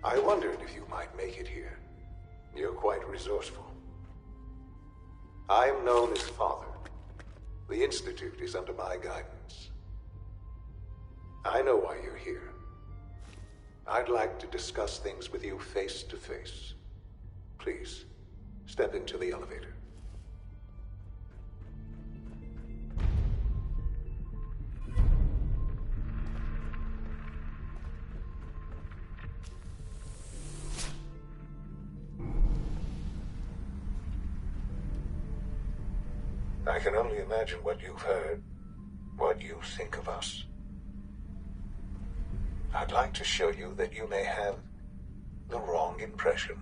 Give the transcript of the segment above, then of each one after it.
I wondered if you might make it here. You're quite resourceful. I'm known as Father. The Institute is under my guidance. I know why you're here. I'd like to discuss things with you face to face. Please, step into the elevator. I can only imagine what you've heard, what you think of us. I'd like to show you that you may have the wrong impression.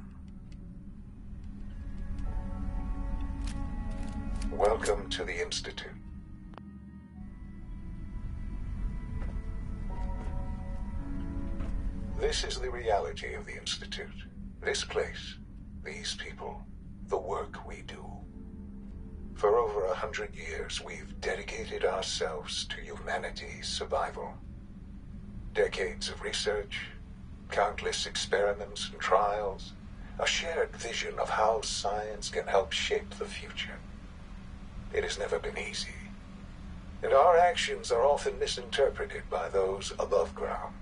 Welcome to the Institute. This is the reality of the Institute. This place, these people, the work we do. For over 100 years, we've dedicated ourselves to humanity's survival. Decades of research, countless experiments and trials, a shared vision of how science can help shape the future. It has never been easy, and our actions are often misinterpreted by those above ground.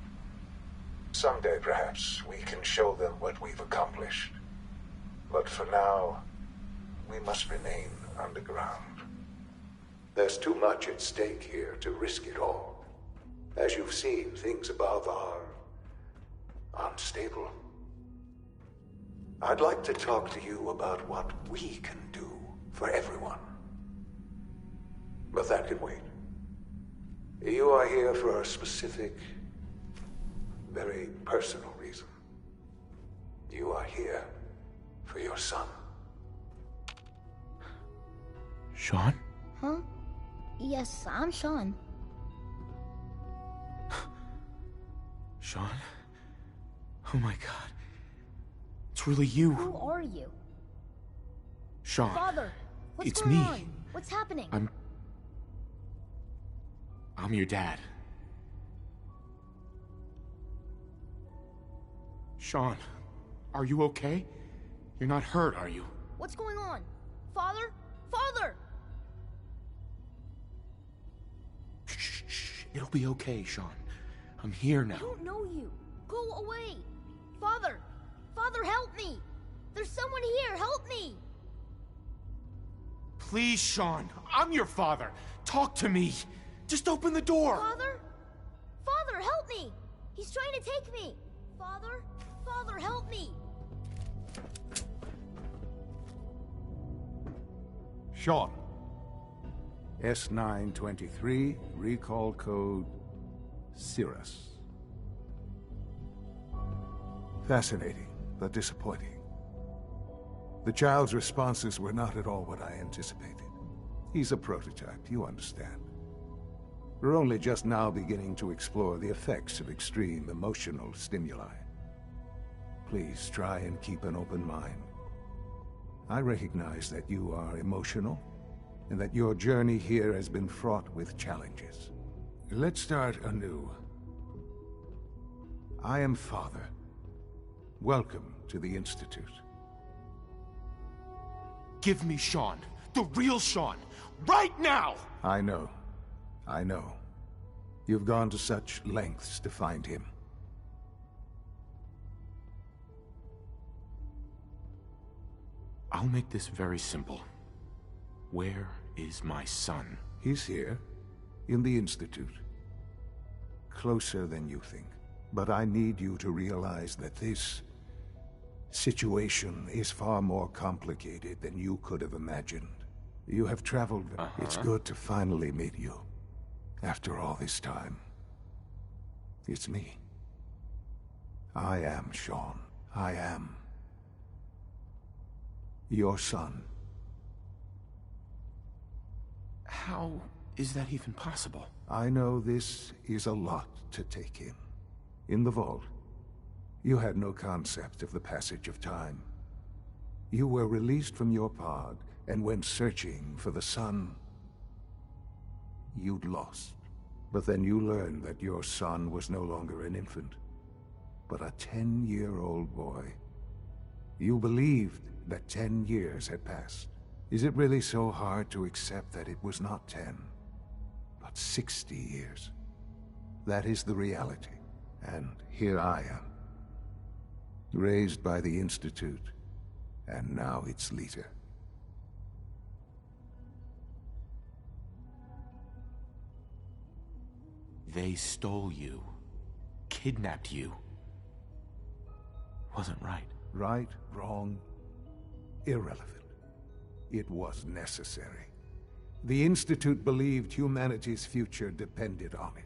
Someday, perhaps, we can show them what we've accomplished. But for now, we must remain underground. There's too much at stake here to risk it all. As you've seen, things above are unstable. I'd like to talk to you about what we can do for everyone. But that can wait. You are here for a specific, very personal reason. You are here for your son. Sean? Huh? Yes, I'm Sean. Sean? Oh my god. It's really you. Who are you? Sean. Father, what's It's going me. on? What's happening? I'm your dad. Sean, are you okay? You're not hurt, are you? What's going on? Father? Father! Shh. It'll be okay, Sean. I'm here now. I don't know you. Go away. Father! Father, help me! There's someone here, help me! Please, Sean. I'm your father. Talk to me. Just open the door. Father? Father, help me! He's trying to take me! Father? Father, help me! Sean. S923, recall code Cirrus. Fascinating, but disappointing. The child's responses were not at all what I anticipated. He's a prototype, you understand. We're only just now beginning to explore the effects of extreme emotional stimuli. Please try and keep an open mind. I recognize that you are emotional, and that your journey here has been fraught with challenges. Let's start anew. I am Father. Welcome to the Institute. Give me Sean. The real Sean. Right now! I know. You've gone to such lengths to find him. I'll make this very simple. Where is my son? He's here, in the Institute. Closer than you think. But I need you to realize that this situation is far more complicated than you could have imagined. You have traveled. It's good to finally meet you. After all this time. It's me. I am Sean. I am your son. How is that even possible? I know this is a lot to take in. In the vault, you had no concept of the passage of time. You were released from your pod and went searching for the son you'd lost. But then you learned that your son was no longer an infant, but a 10-year-old boy. You believed that 10 years had passed. Is it really so hard to accept that it was not 10, but 60 years? That is the reality, and here I am, raised by the Institute, and now its leader. They stole you, kidnapped you. Wasn't right. Right, wrong, irrelevant. It was necessary. The Institute believed humanity's future depended on it.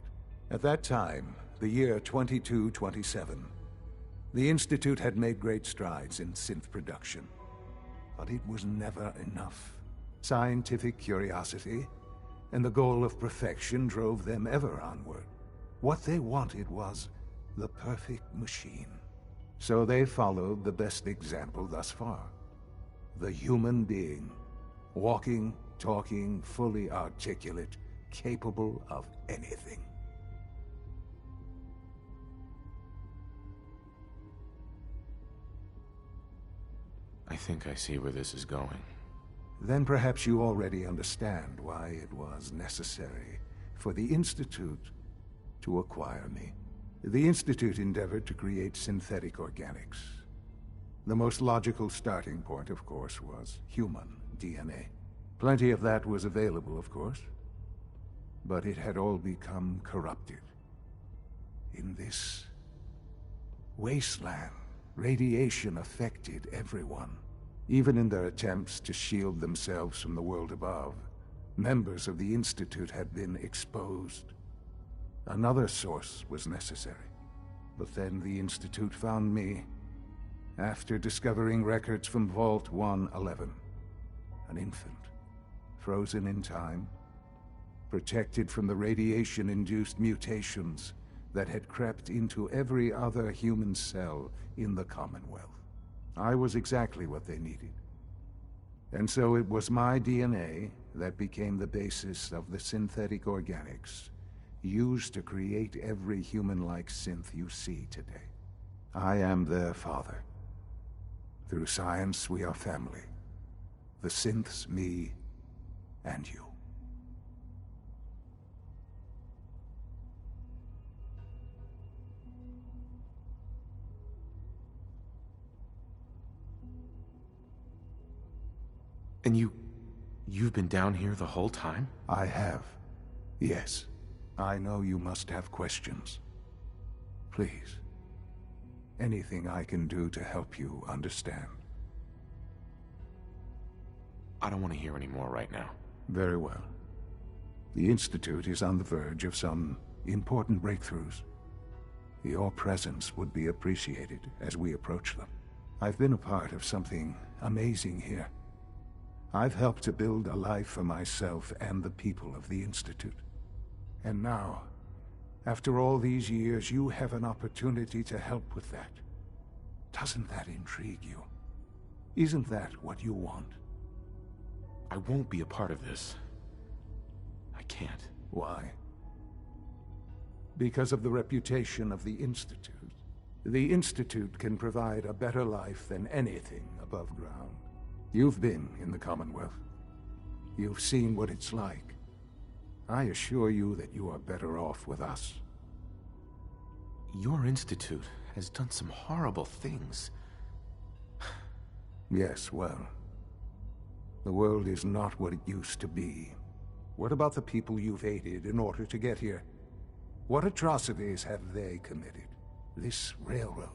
At that time, the year 2227, the Institute had made great strides in synth production. But it was never enough. Scientific curiosity and the goal of perfection drove them ever onward. What they wanted was the perfect machine. So they followed the best example thus far. The human being. Walking, talking, fully articulate, capable of anything. I think I see where this is going. Then perhaps you already understand why it was necessary for the Institute to acquire me. The Institute endeavored to create synthetic organics. The most logical starting point, of course, was human DNA. Plenty of that was available, of course, but it had all become corrupted. In this wasteland, radiation affected everyone. Even in their attempts to shield themselves from the world above, members of the Institute had been exposed. Another source was necessary. But then the Institute found me after discovering records from Vault 111. An infant, frozen in time, protected from the radiation-induced mutations that had crept into every other human cell in the Commonwealth. I was exactly what they needed. And so it was my DNA that became the basis of the synthetic organics used to create every human-like synth you see today. I am their father. Through science, we are family. The synths, me, and you. And you've been down here the whole time? I have. Yes. I know you must have questions. Please. Anything I can do to help you understand. I don't want to hear any more right now. Very well. The Institute is on the verge of some important breakthroughs. Your presence would be appreciated as we approach them. I've been a part of something amazing here. I've helped to build a life for myself and the people of the Institute. And now, after all these years, you have an opportunity to help with that. Doesn't that intrigue you? Isn't that what you want? I won't be a part of this. I can't. Why? Because of the reputation of the Institute. The Institute can provide a better life than anything above ground. You've been in the Commonwealth. You've seen what it's like. I assure you that you are better off with us. Your institute has done some horrible things. Yes, well, the world is not what it used to be. What about the people you've aided in order to get here? What atrocities have they committed? This railroad.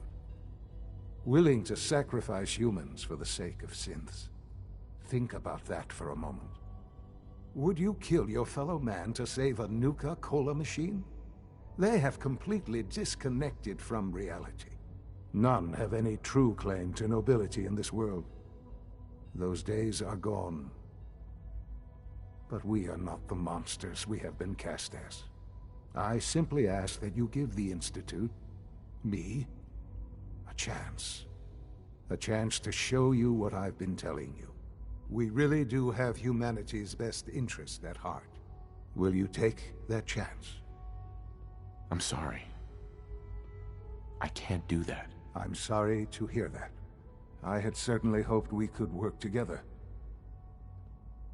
Willing to sacrifice humans for the sake of synths. Think about that for a moment. Would you kill your fellow man to save a Nuka-Cola machine? They have completely disconnected from reality. None have any true claim to nobility in this world. Those days are gone. But we are not the monsters we have been cast as. I simply ask that you give the Institute, me, a chance. A chance to show you what I've been telling you. We really do have humanity's best interest at heart. Will you take that chance? I'm sorry. I can't do that. I'm sorry to hear that. I had certainly hoped we could work together.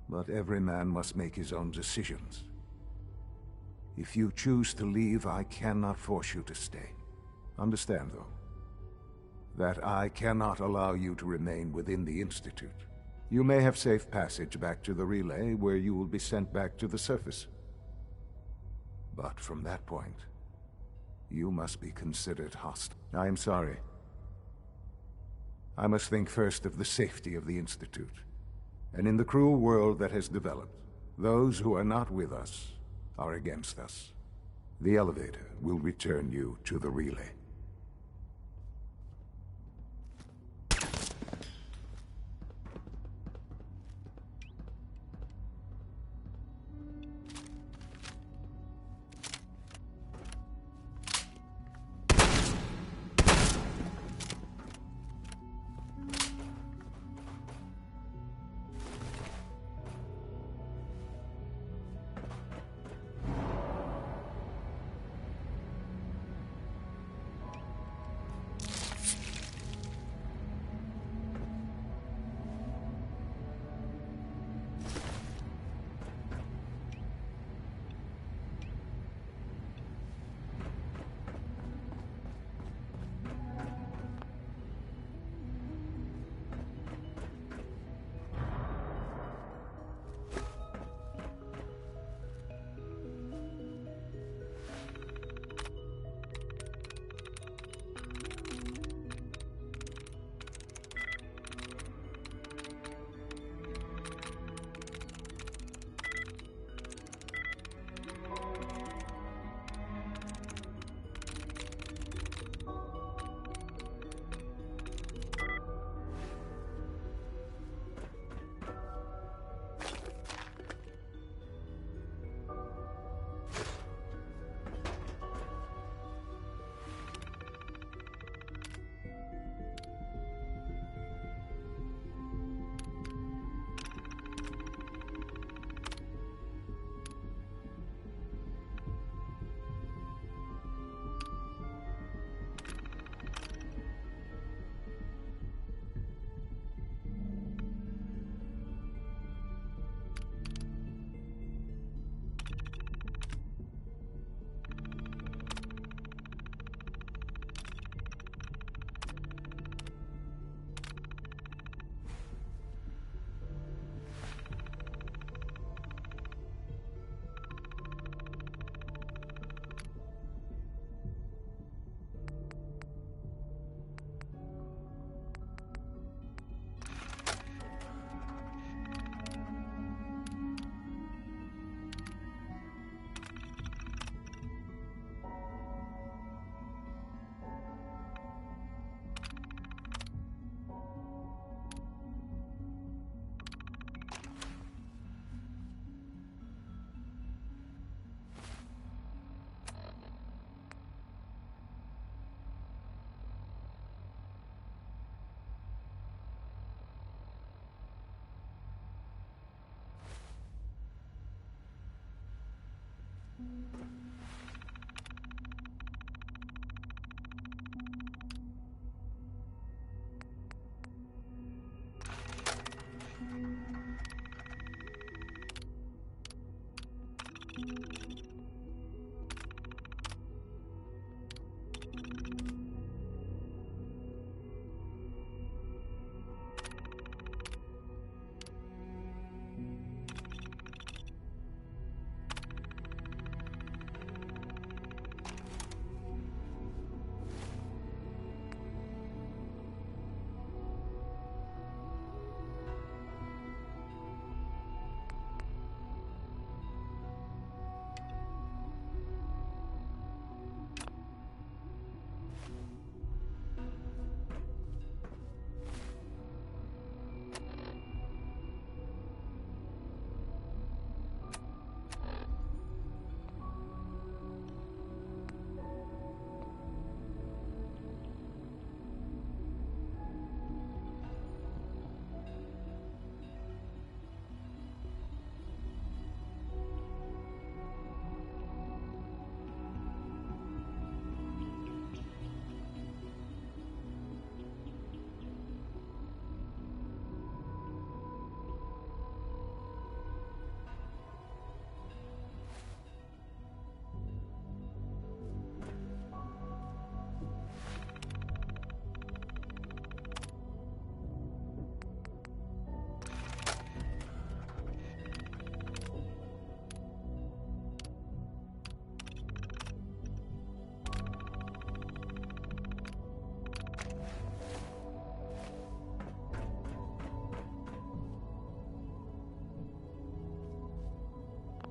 But every man must make his own decisions. If you choose to leave, I cannot force you to stay. Understand, though, that I cannot allow you to remain within the Institute. You may have safe passage back to the relay, where you will be sent back to the surface. But from that point, you must be considered hostile. I am sorry. I must think first of the safety of the Institute. And in the cruel world that has developed, those who are not with us are against us. The elevator will return you to the relay.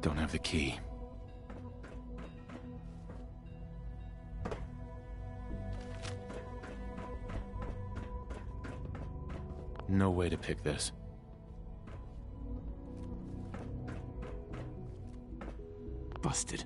Don't have the key. No way to pick this. Busted.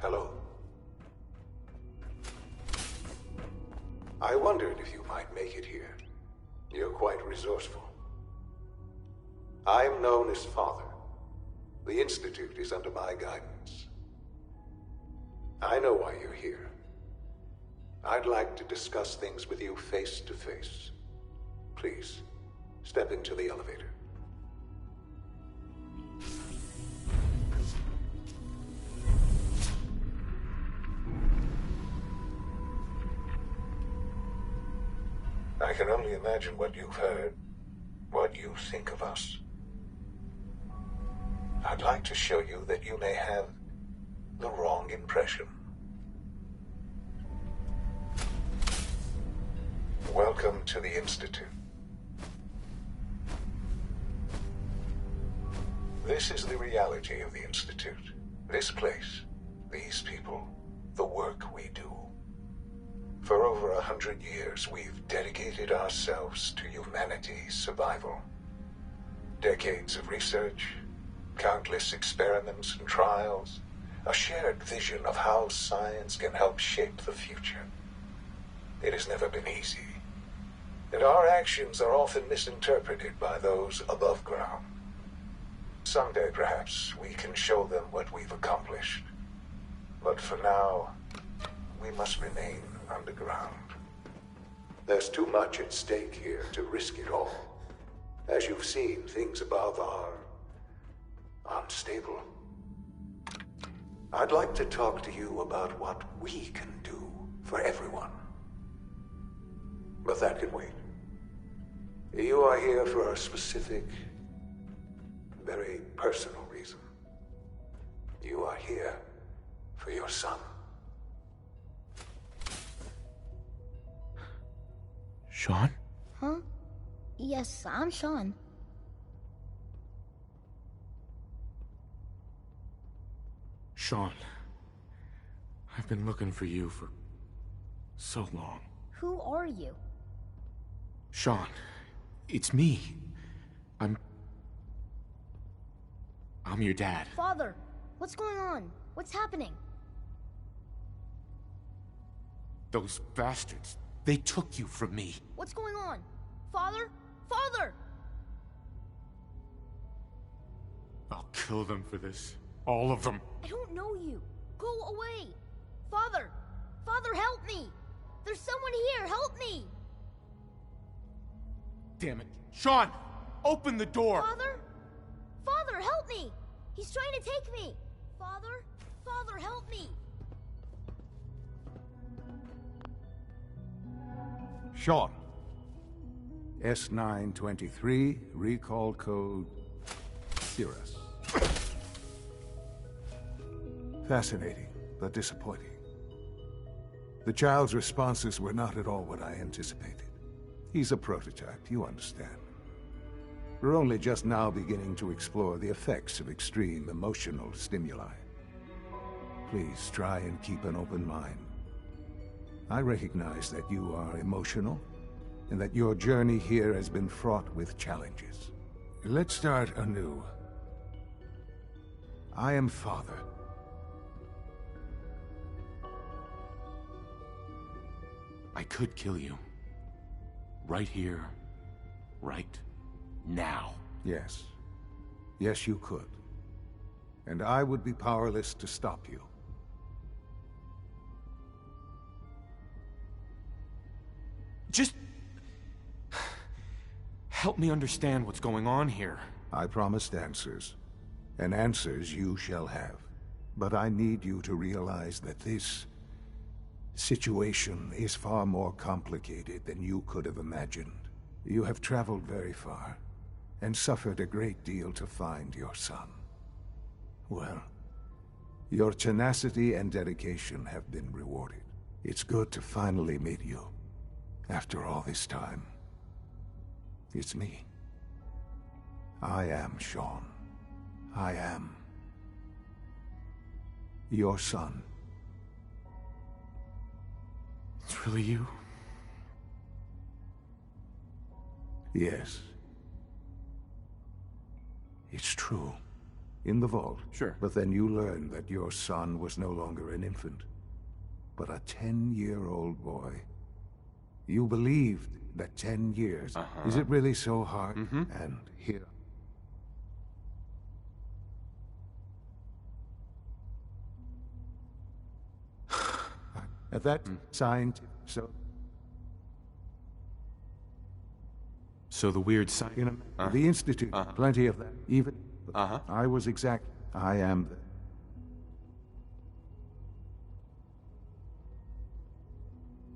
Hello. I wondered if you might make it here. You're quite resourceful. I'm known as Father. The Institute is under my guidance. I know why you're here. I'd like to discuss things with you face to face. Please, step into the elevator. I can only imagine what you've heard, what you think of us. I'd like to show you that you may have the wrong impression. Welcome to the Institute. This is the reality of the Institute. This place, these people, the work we do. For over 100 years, we've dedicated ourselves to humanity's survival. Decades of research, countless experiments and trials, a shared vision of how science can help shape the future. It has never been easy, and our actions are often misinterpreted by those above ground. Someday, perhaps, we can show them what we've accomplished. But for now, we must remain underground. There's too much at stake here to risk it all. As you've seen, things above are unstable. I'd like to talk to you about what we can do for everyone. But that can wait. You are here for a specific, very personal reason. You are here for your son. Sean? Huh? Yes, I'm Sean. Sean. I've been looking for you for so long. Who are you? Sean, it's me. I'm your dad. Father, what's going on? What's happening? Those bastards, They took you from me. What's going on? Father? Father! I'll kill them for this. All of them. I don't know you. Go away. Father! Father, help me! There's someone here, help me! Damn it. Sean! Open the door! Father? Father, help me! He's trying to take me! Father? Father, help me! Sean. S923, recall code Cirrus. Fascinating, but disappointing. The child's responses were not at all what I anticipated. He's a prototype, you understand. We're only just now beginning to explore the effects of extreme emotional stimuli. Please try and keep an open mind. I recognize that you are emotional, and that your journey here has been fraught with challenges. Let's start anew. I am Father. I could kill you. Right here. Right now. Yes. Yes, you could. And I would be powerless to stop you. Just... help me understand what's going on here. I promised answers, and answers you shall have. But I need you to realize that this situation is far more complicated than you could have imagined. You have traveled very far, and suffered a great deal to find your son. Well, your tenacity and dedication have been rewarded. It's good to finally meet you, after all this time. It's me. I am Sean. I am your son. It's really you? Yes. It's true. In the vault. Sure. But then you learned that your son was no longer an infant, but a 10-year-old boy. You believed that 10 years... Is it really so hard? And here... At that signed, so... So the weird sign... You know, the Institute, plenty of that. Even... I was exact... I am the...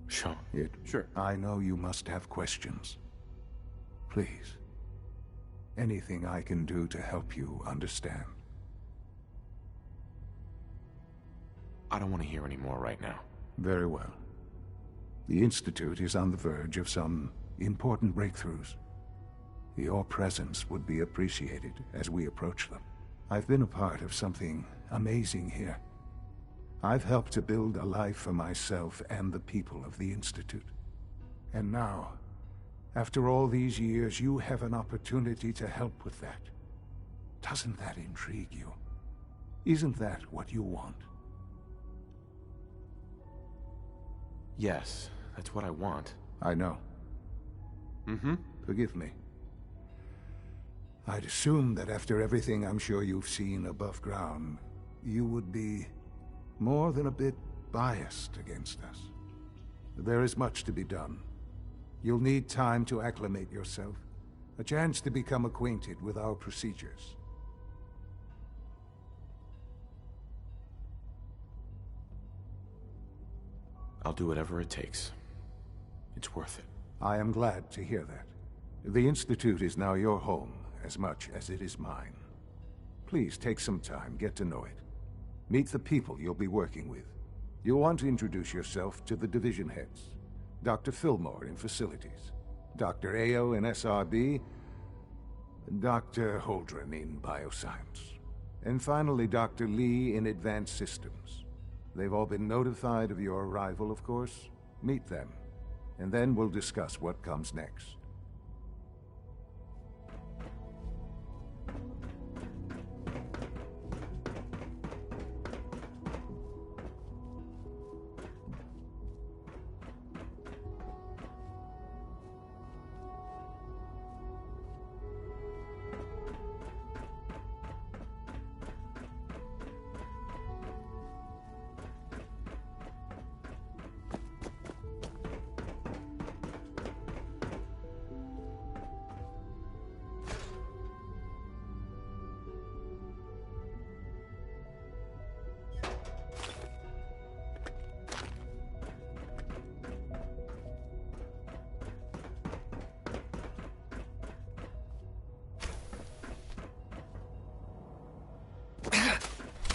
Sean. Sure. I know you must have questions. Please. Anything I can do to help you understand. I don't want to hear any more right now. Very well. The Institute is on the verge of some important breakthroughs. Your presence would be appreciated as we approach them. I've been a part of something amazing here. I've helped to build a life for myself and the people of the Institute. And now, after all these years, you have an opportunity to help with that. Doesn't that intrigue you? Isn't that what you want? Yes, that's what I want. I know. Forgive me. I'd assumed that after everything I'm sure you've seen above ground, you would be more than a bit biased against us. There is much to be done. You'll need time to acclimate yourself, a chance to become acquainted with our procedures. I'll do whatever it takes. It's worth it. I am glad to hear that. The Institute is now your home as much as it is mine. Please take some time, get to know it. Meet the people you'll be working with. You'll want to introduce yourself to the division heads. Dr. Fillmore in Facilities, Dr. Ayo in SRB, Dr. Holdren in Bioscience, and finally Dr. Lee in Advanced Systems. They've all been notified of your arrival, of course. Meet them, and then we'll discuss what comes next.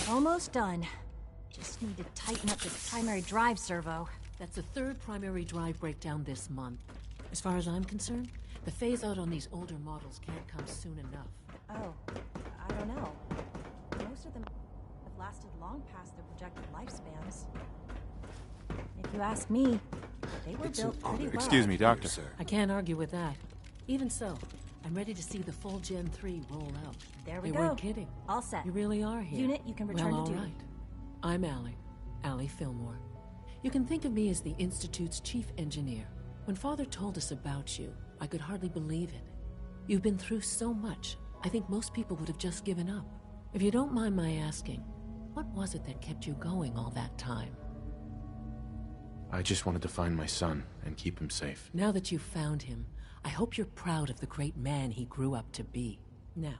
Almost done. Just need to tighten up this primary drive servo. That's the third primary drive breakdown this month. As far as I'm concerned, the phase-out on these older models can't come soon enough. Oh, I don't know. Most of them have lasted long past their projected lifespans. If you ask me, they were built pretty well. Excuse me, Doctor. I can't argue with that. Even so, I'm ready to see the full Gen 3 roll out. There we They go. weren't kidding. All set. You really are here. Unit, you can return well, to duty. all right. I'm Allie Fillmore. You can think of me as the Institute's chief engineer. When Father told us about you, I could hardly believe it. You've been through so much, I think most people would have just given up. If you don't mind my asking, what was it that kept you going all that time? I just wanted to find my son and keep him safe. Now that you've found him, I hope you're proud of the great man he grew up to be. Now,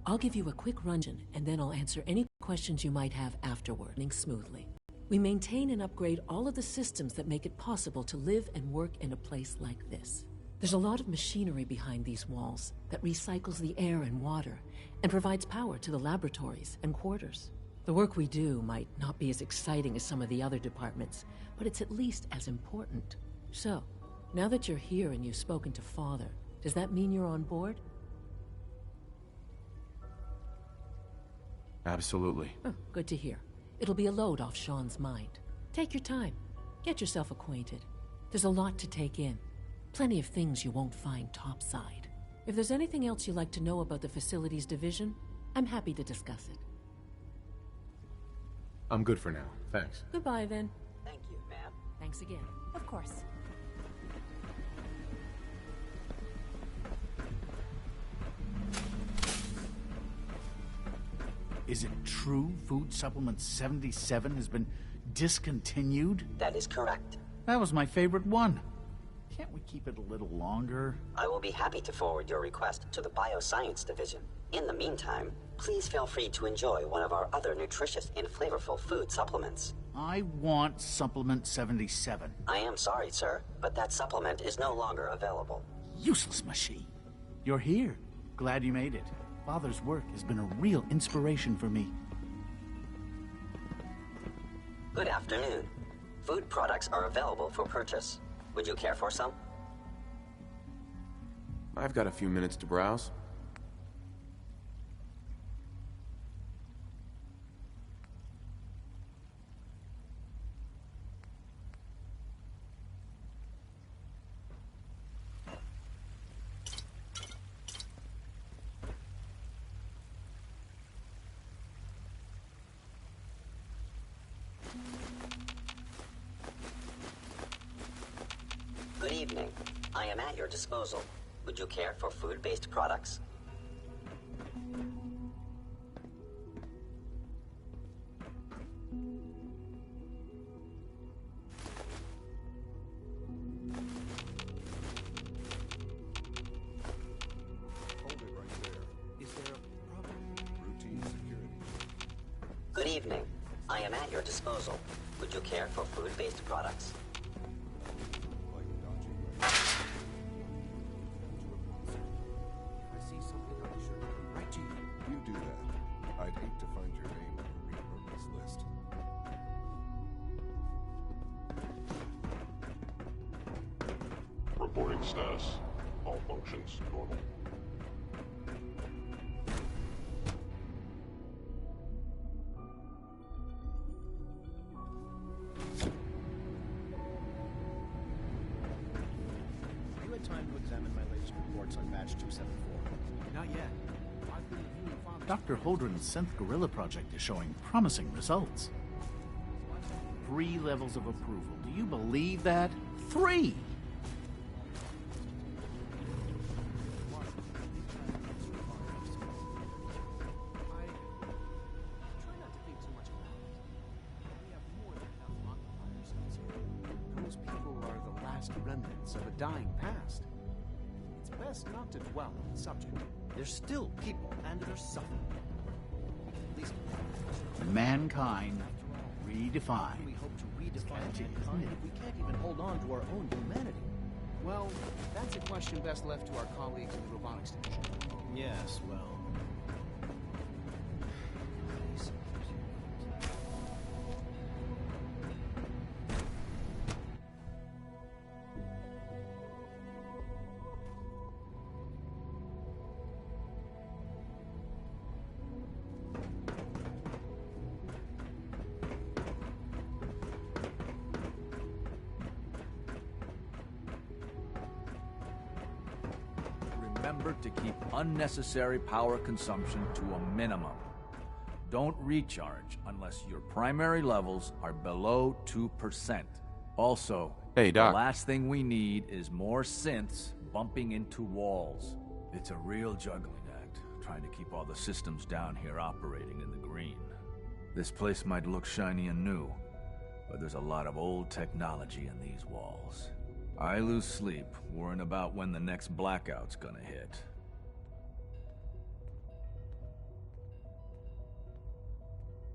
I'll give you a quick run-in, and then I'll answer any questions you might have afterward. Smoothly. We maintain and upgrade all of the systems that make it possible to live and work in a place like this. There's a lot of machinery behind these walls that recycles the air and water and provides power to the laboratories and quarters. The work we do might not be as exciting as some of the other departments, but it's at least as important. So, now that you're here and you've spoken to Father, does that mean you're on board? Absolutely. Oh, good to hear. It'll be a load off Sean's mind. Take your time. Get yourself acquainted. There's a lot to take in. Plenty of things you won't find topside. If there's anything else you'd like to know about the facilities division, I'm happy to discuss it. I'm good for now. Thanks. Goodbye, then. Thank you, ma'am. Thanks again. Of course. Is it true Food Supplement 77 has been discontinued? That is correct. That was my favorite one. Can't we keep it a little longer? I will be happy to forward your request to the Bioscience Division. In the meantime, please feel free to enjoy one of our other nutritious and flavorful food supplements. I want Supplement 77. I am sorry, sir, but that supplement is no longer available. Useless machine. You're here. Glad you made it. Father's work has been a real inspiration for me. Good afternoon. Food products are available for purchase. Would you care for some? I've got a few minutes to browse. Good evening. I am at your disposal. Would you care for food-based products? Hold it right there. Is there a problem? Routine security. Good evening. I am at your disposal. Would you care for food-based products? Like dodging. I see something on the shirt. Right to you. You do that. I'd hate to find your name on the repurpose list. Reporting status. All functions normal. Have you had time to examine my latest reports on batch 274? Not yet. I've been reviewing Father's... Dr. Holdren's Synth Gorilla project is showing promising results. 3 levels of approval. Do you believe that? 3! I try not to think too much about it. We have more than enough occupiers here. Those people are the last remnants of a dying past. It's best not to dwell on the subject. They're still people, and they're suffering. At least Mankind we redefined. hope to redefine Catchy, isn't mankind it? if we can't even hold on to our own humanity. Well, that's a question best left to our colleagues in the robotics division. Yes, well... remember to keep unnecessary power consumption to a minimum. Don't recharge unless your primary levels are below 2%. Also, hey, Doc. The last thing we need is more synths bumping into walls. It's a real juggling act, trying to keep all the systems down here operating in the green. This place might look shiny and new, but there's a lot of old technology in these walls. I lose sleep worrying about when the next blackout's gonna hit.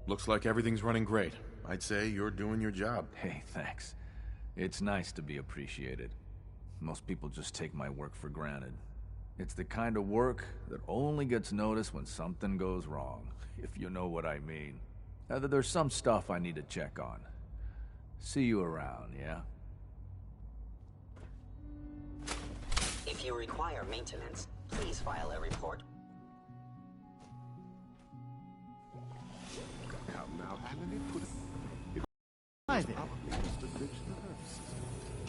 Looks like everything's running great. I'd say you're doing your job. Hey, thanks. It's nice to be appreciated. Most people just take my work for granted. It's the kind of work that only gets noticed when something goes wrong, if you know what I mean. There's some stuff I need to check on. See you around, yeah? If you require maintenance, please file a report. Come now, Alan, put it. Hi there. Probably just a glitch in the nervous system.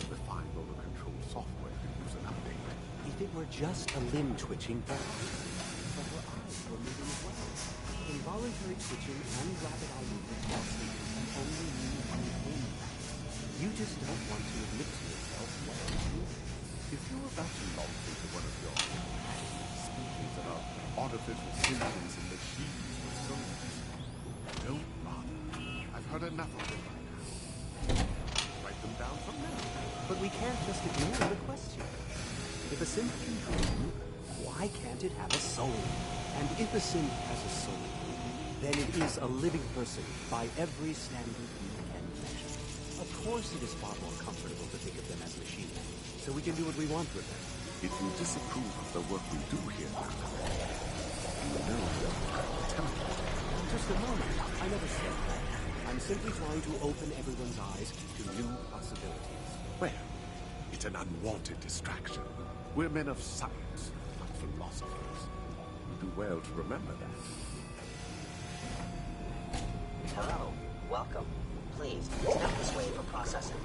The fine motor control software could use an update. If it were just a limb twitching, but her eyes were moving as well. Involuntary twitching and rapid eye movement while sleeping can only mean one thing. You just don't want to admit to yourself what you do. If you're about to launch into one of your species that are artificial sentience and machines with souls, don't bother. I've heard enough of them by now. Write them down from now. But we can't just ignore the question. If a synth can dream, why can't it have a soul? And if a synth has a soul, then it is a living person by every standard we can measure. Of course it is far more comfortable to think of them as machines, so we can do what we want with them. If you disapprove of the work we do here, you know tell me. Just a moment. I never said that. I'm simply trying to open everyone's eyes to new possibilities. Well, it's an unwanted distraction. We're men of science, not philosophers. You do well to remember that. Hello. Welcome. Please, step this way for processing.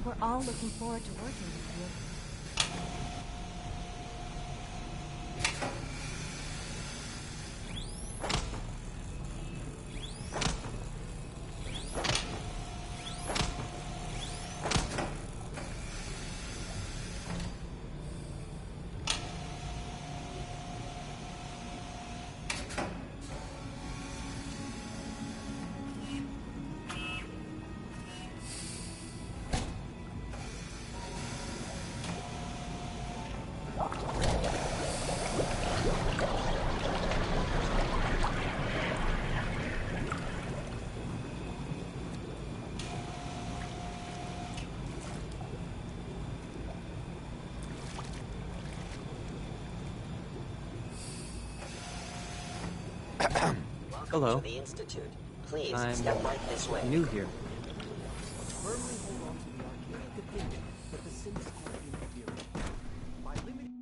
We're all looking forward to working with you. Hello. To the Institute. Please step right this way. New here. Firmly hold on to the archaic opinion that the synths are inferior. By limiting...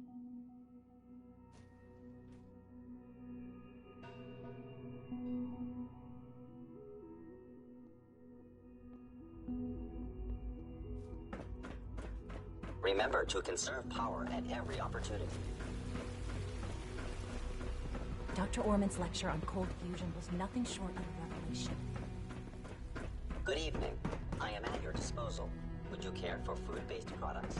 Remember to conserve power at every opportunity. Dr. Orman's lecture on cold fusion was nothing short of a revelation. Good evening. I am at your disposal. Would you care for food-based products?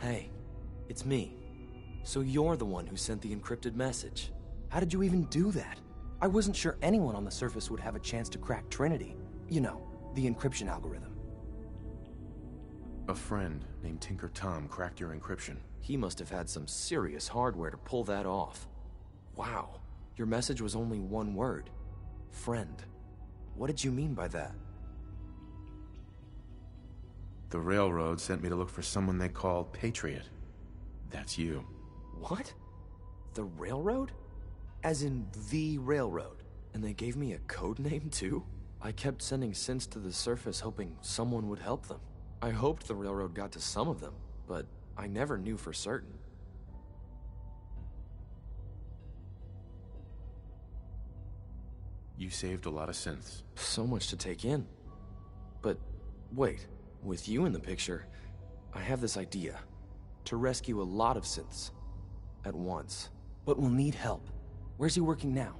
Hey, it's me. So you're the one who sent the encrypted message. How did you even do that? I wasn't sure anyone on the surface would have a chance to crack Trinity. You know, the encryption algorithm. A friend named Tinker Tom cracked your encryption. He must have had some serious hardware to pull that off. Wow, your message was only one word. Friend. What did you mean by that? The Railroad sent me to look for someone they call Patriot. That's you. What? The Railroad? As in the Railroad? And they gave me a code name too? I kept sending synths to the surface hoping someone would help them. I hoped the Railroad got to some of them, but I never knew for certain. You saved a lot of synths. So much to take in. But wait, with you in the picture, I have this idea. To rescue a lot of synths. At once. But we'll need help. Where's he working now?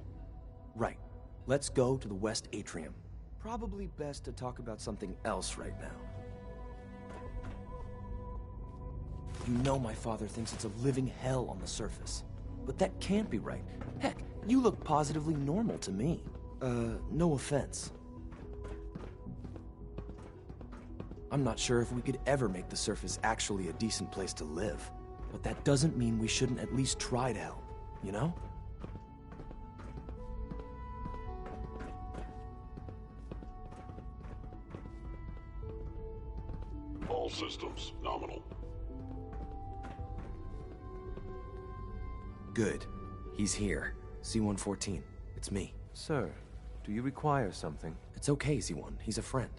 Right. Let's go to the West Atrium. Probably best to talk about something else right now. You know my father thinks it's a living hell on the surface. But that can't be right. Heck, you look positively normal to me. No offense. I'm not sure if we could ever make the surface actually a decent place to live. But that doesn't mean we shouldn't at least try to help, you know? All systems nominal. Good. He's here. C-114. It's me. Sir, do you require something? It's okay, Z1. He's a friend.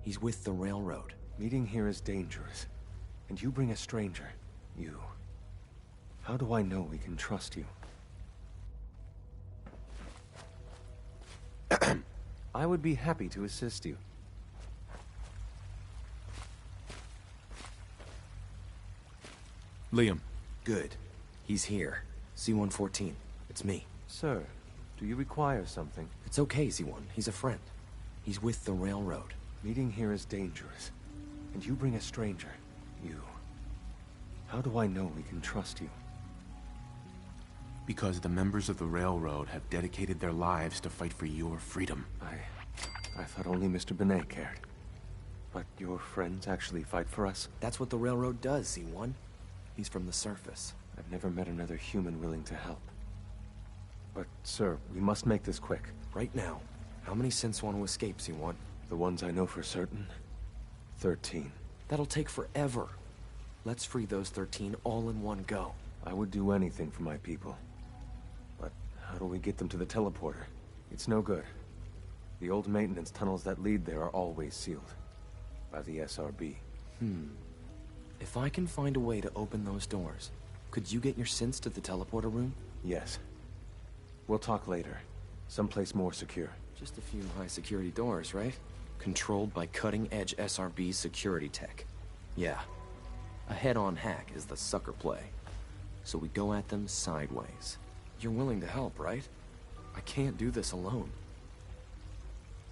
He's with the Railroad. Meeting here is dangerous. And you bring a stranger. You. How do I know we can trust you? I would be happy to assist you. Liam. Good. He's here. C-114. It's me. Sir, do you require something? It's okay, Z1. He's a friend. He's with the Railroad. Meeting here is dangerous. And you bring a stranger. You. How do I know we can trust you? Because the members of the Railroad have dedicated their lives to fight for your freedom. I thought only Mr. Benet cared. But your friends actually fight for us? That's what the Railroad does, Z1. He's from the surface. I've never met another human willing to help. But, sir, we must make this quick. Right now. How many synths want to escape, Z1? The ones I know for certain? 13. That'll take forever. Let's free those 13 all in one go. I would do anything for my people. But how do we get them to the teleporter? It's no good. The old maintenance tunnels that lead there are always sealed. By the SRB. If I can find a way to open those doors, could you get your synths to the teleporter room? Yes. We'll talk later. Someplace more secure. Just a few high-security doors, right? Controlled by cutting-edge SRB security tech. Yeah. A head-on hack is the sucker play. So we go at them sideways. You're willing to help, right? I can't do this alone.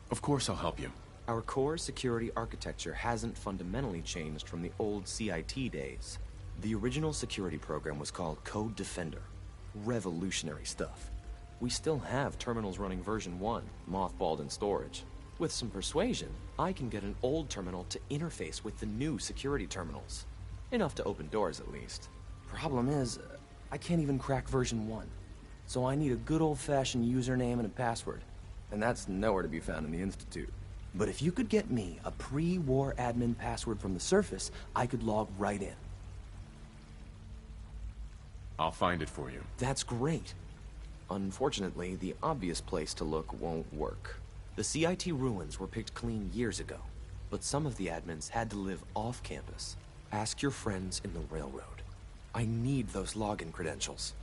Of course I'll help you. Our core security architecture hasn't fundamentally changed from the old CIT days. The original security program was called Code Defender. Revolutionary stuff. We still have terminals running version 1, mothballed in storage. With some persuasion, I can get an old terminal to interface with the new security terminals. Enough to open doors, at least. Problem is, I can't even crack version 1. So I need a good old-fashioned username and a password. And that's nowhere to be found in the Institute. But if you could get me a pre-war admin password from the surface, I could log right in. I'll find it for you. That's great. Unfortunately, the obvious place to look won't work. The CIT ruins were picked clean years ago, but some of the admins had to live off campus. Ask your friends in the Railroad. I need those login credentials.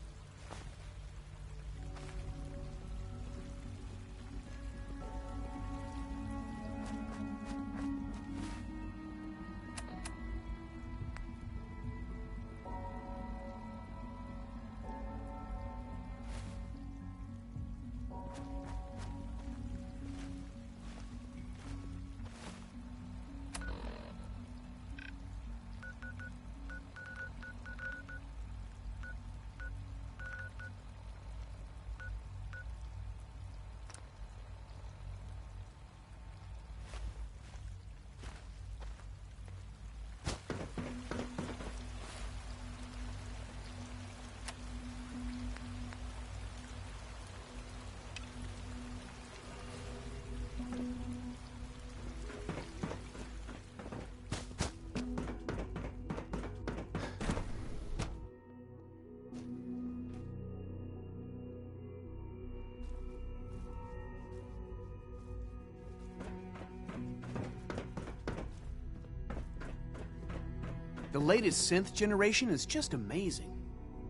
The latest synth generation is just amazing.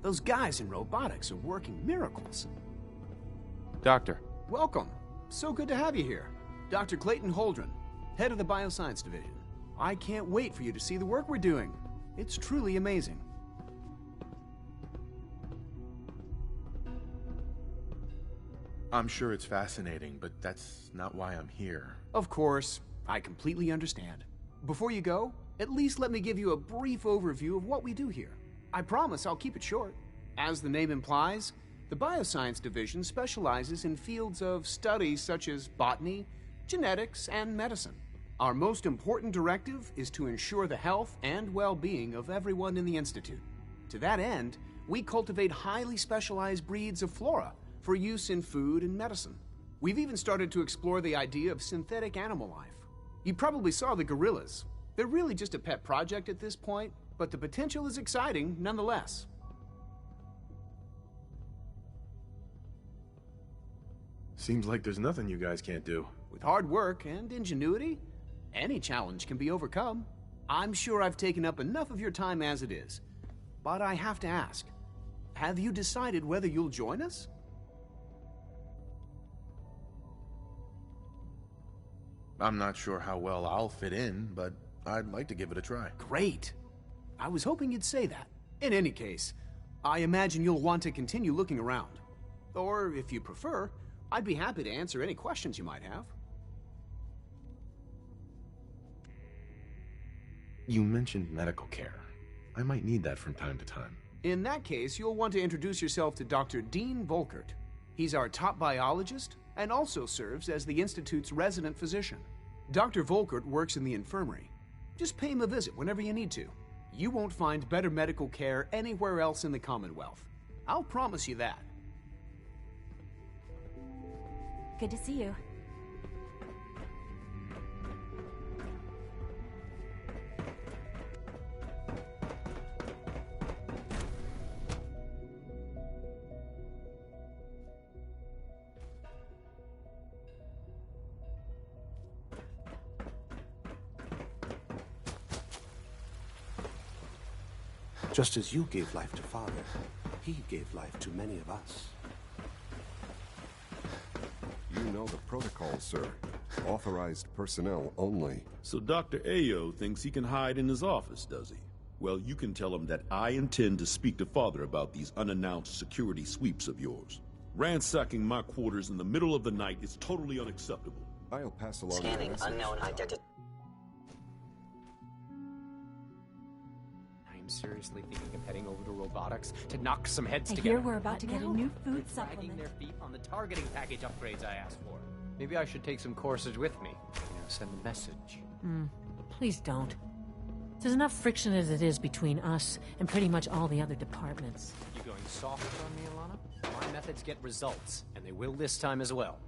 Those guys in robotics are working miracles. Doctor. Welcome. So good to have you here. Dr. Clayton Holdren, head of the Bioscience Division. I can't wait for you to see the work we're doing. It's truly amazing. I'm sure it's fascinating, but that's not why I'm here. Of course, I completely understand. Before you go, at least let me give you a brief overview of what we do here. I promise I'll keep it short. As the name implies, the Bioscience Division specializes in fields of studies such as botany, genetics, and medicine. Our most important directive is to ensure the health and well-being of everyone in the Institute. To that end, we cultivate highly specialized breeds of flora for use in food and medicine. We've even started to explore the idea of synthetic animal life. You probably saw the gorillas. They're really just a pet project at this point, but the potential is exciting nonetheless. Seems like there's nothing you guys can't do. With hard work and ingenuity, any challenge can be overcome. I'm sure I've taken up enough of your time as it is. But I have to ask, have you decided whether you'll join us? I'm not sure how well I'll fit in, but I'd like to give it a try. Great. I was hoping you'd say that. In any case, I imagine you'll want to continue looking around. Or, if you prefer, I'd be happy to answer any questions you might have. You mentioned medical care. I might need that from time to time. In that case, you'll want to introduce yourself to Dr. Dean Volkert. He's our top biologist and also serves as the Institute's resident physician. Dr. Volkert works in the infirmary. Just pay him a visit whenever you need to. You won't find better medical care anywhere else in the Commonwealth. I'll promise you that. Good to see you. Just as you gave life to Father, he gave life to many of us. You know the protocol, sir. Authorized personnel only. So Dr. Ayo thinks he can hide in his office, does he? Well, you can tell him that I intend to speak to Father about these unannounced security sweeps of yours. Ransacking my quarters in the middle of the night is totally unacceptable. I'll pass along Scanning unknown identity. I'm seriously thinking of heading over to robotics to knock some heads I together. hear we're about to get a new food They're supplement. dragging their feet on the targeting package upgrades I asked for. Maybe I should take some courses with me. Send a message. Please don't. There's enough friction as it is between us and pretty much all the other departments. You going soft on me, Alana? My methods get results, and they will this time as well.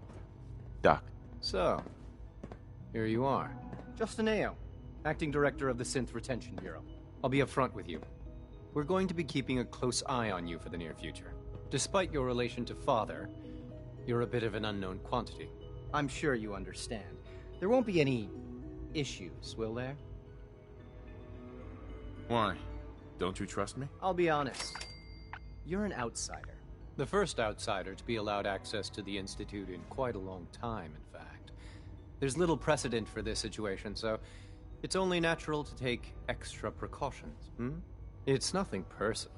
Doc. So, here you are. Justin Ayo, Acting Director of the Synth Retention Bureau. I'll be upfront with you. We're going to be keeping a close eye on you for the near future. Despite your relation to Father, you're a bit of an unknown quantity. I'm sure you understand. There won't be any issues, will there? Why? Don't you trust me? I'll be honest. You're an outsider. The first outsider to be allowed access to the Institute in quite a long time, in fact. There's little precedent for this situation, so it's only natural to take extra precautions, It's nothing personal,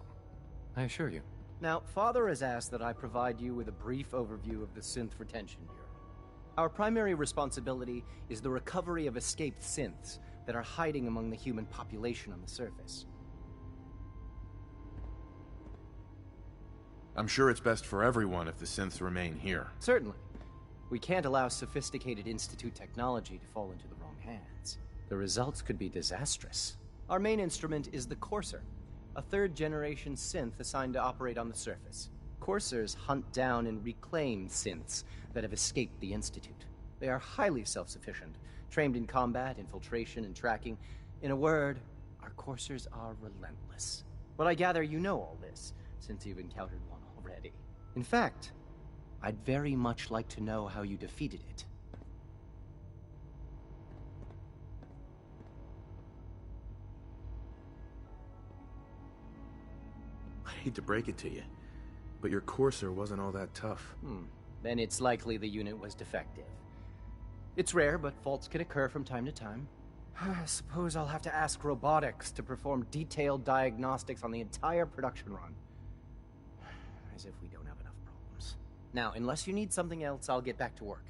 I assure you. Now, Father has asked that I provide you with a brief overview of the Synth Retention Bureau. Our primary responsibility is the recovery of escaped synths that are hiding among the human population on the surface. I'm sure it's best for everyone if the synths remain here. Certainly. We can't allow sophisticated Institute technology to fall into the wrong hands. The results could be disastrous. Our main instrument is the Courser, a third-generation synth assigned to operate on the surface. Coursers hunt down and reclaim synths that have escaped the Institute. They are highly self-sufficient, trained in combat, infiltration, and tracking. In a word, our Coursers are relentless. But I gather you know all this, since you've encountered one already. In fact, I'd very much like to know how you defeated it. hate to break it to you, but your courser wasn't all that tough. Then it's likely the unit was defective. It's rare, but faults can occur from time to time. I suppose I'll have to ask robotics to perform detailed diagnostics on the entire production run. As if we don't have enough problems. Now, unless you need something else, I'll get back to work.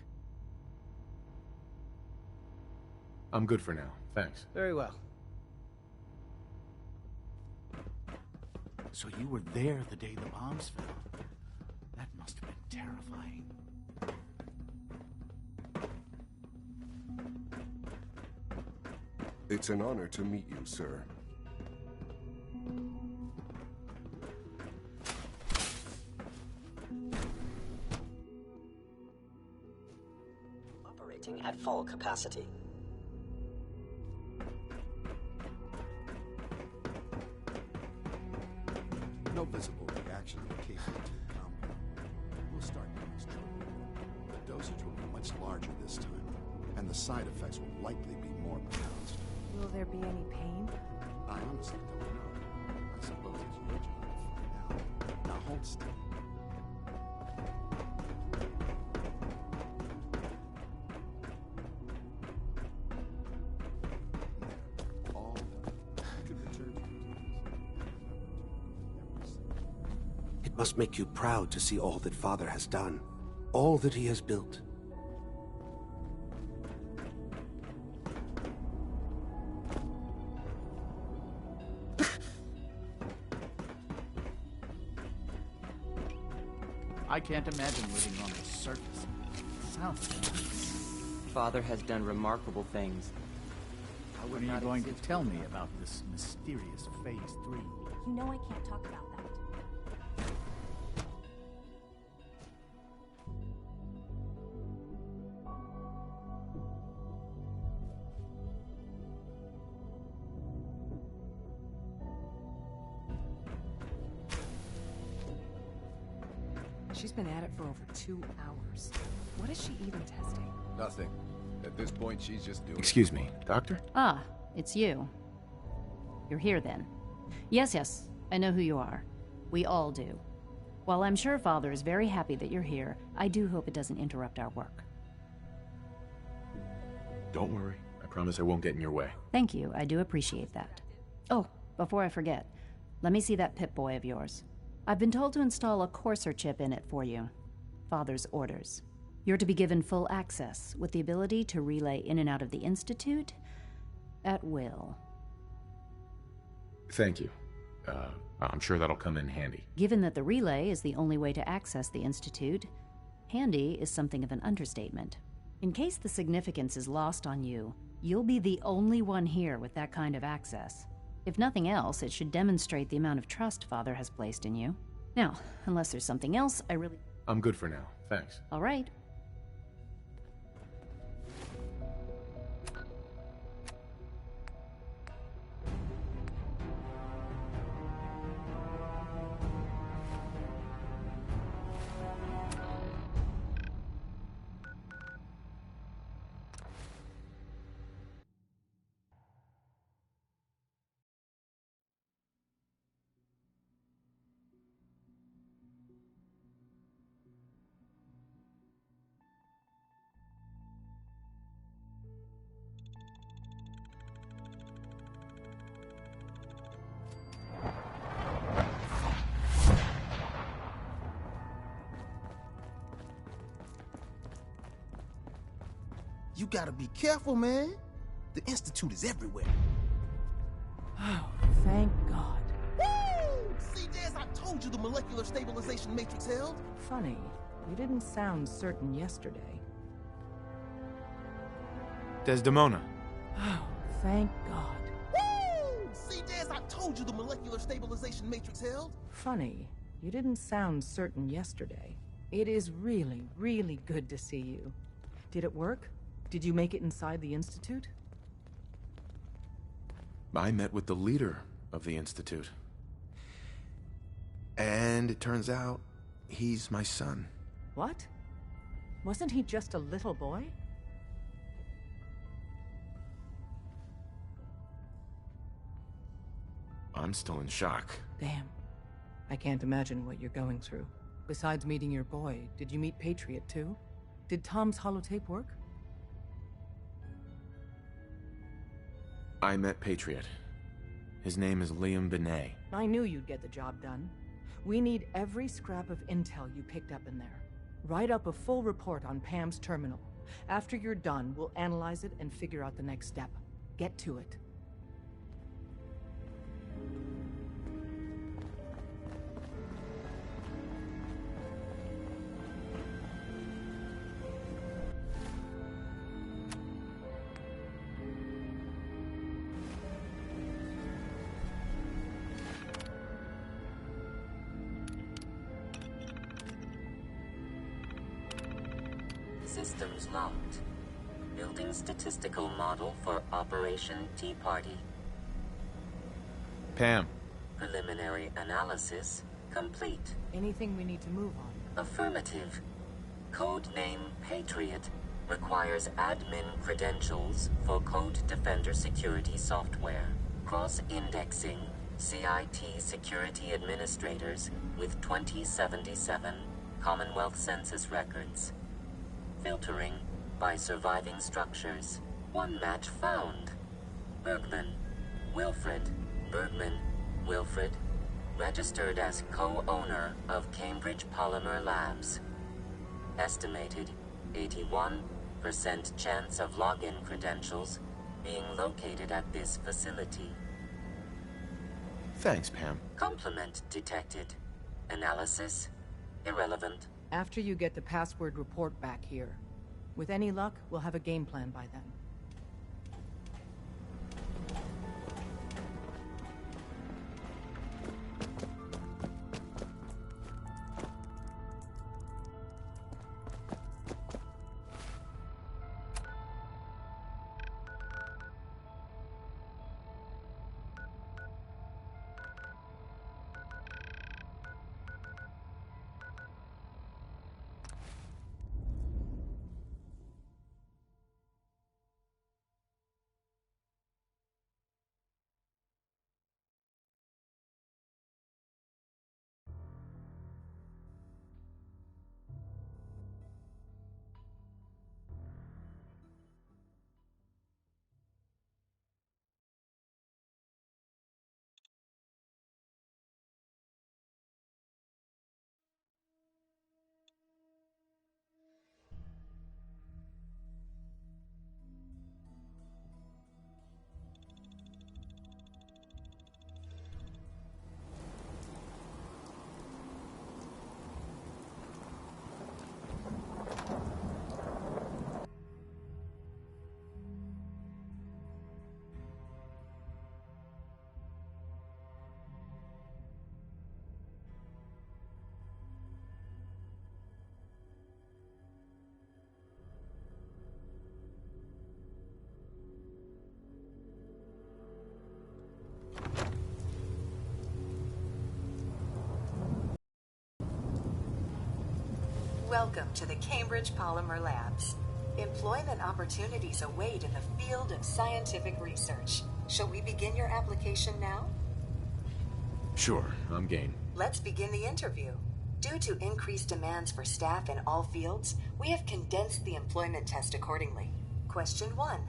I'm good for now, thanks. Very well. So you were there the day the bombs fell. That must have been terrifying. It's an honor to meet you, sir. Operating at full capacity. No visible reaction capable to the compound. We'll start next shortly. The dosage will be much larger this time, and the side effects will likely be more pronounced. Will there be any pain? I honestly don't know. I suppose it's your job to find out. Now hold still. There. All done. You can return to your duties. It must make you proud to see all that Father has done, all that he has built. I can't imagine living on the surface. Sounds nice. Father has done remarkable things. What are you going to tell me about this mysterious Phase 3? You know I can't talk about that. She's been at it for over 2 hours. What is she even testing? Nothing. At this point, she's just doing... Excuse me, Doctor? Ah, it's you. You're here then. Yes, I know who you are. We all do. While I'm sure Father is very happy that you're here, I do hope it doesn't interrupt our work. Don't worry. I promise I won't get in your way. Thank you, I do appreciate that. Oh, before I forget, let me see that Pip-Boy of yours. I've been told to install a Courser chip in it for you. Father's orders. You're to be given full access, with the ability to relay in and out of the Institute at will. Thank you. I'm sure that'll come in handy. Given that the relay is the only way to access the Institute, handy is something of an understatement. In case the significance is lost on you, you'll be the only one here with that kind of access. If nothing else, it should demonstrate the amount of trust Father has placed in you. Now, unless there's something else, I'm good for now, thanks. All right. You gotta be careful, man. The Institute is everywhere. Oh, thank God. Woo! See, Jazz, I told you the molecular stabilization matrix held. Funny, you didn't sound certain yesterday. Desdemona. Oh, thank God. Woo! See, Jazz, I told you the molecular stabilization matrix held. Funny, you didn't sound certain yesterday. It is really, really good to see you. Did it work? Did you make it inside the Institute? I met with the leader of the Institute. And it turns out, he's my son. What? Wasn't he just a little boy? I'm still in shock. Damn. I can't imagine what you're going through. Besides meeting your boy, did you meet Patriot too? Did Tom's holotape work? I met Patriot. His name is Liam Benet. I knew you'd get the job done. We need every scrap of intel you picked up in there. Write up a full report on Pam's terminal. After you're done, we'll analyze it and figure out the next step. Get to it. Systems locked. Building statistical model for Operation Tea Party. Pam. Preliminary analysis complete. Anything we need to move on? Affirmative. Codename Patriot requires admin credentials for Code Defender security software. Cross-indexing CIT security administrators with 2077 Commonwealth Census records. Filtering by surviving structures. One match found. Bergman. Wilfred. Bergman. Wilfred. Registered as co-owner of Cambridge Polymer Labs. Estimated 81% chance of login credentials being located at this facility. Thanks, Pam. Complement detected. Analysis irrelevant. After you get the password report back here. With any luck, we'll have a game plan by then. Welcome to the Cambridge Polymer Labs. Employment opportunities await in the field of scientific research. Shall we begin your application now? Sure, I'm game. Let's begin the interview. Due to increased demands for staff in all fields, we have condensed the employment test accordingly. Question 1.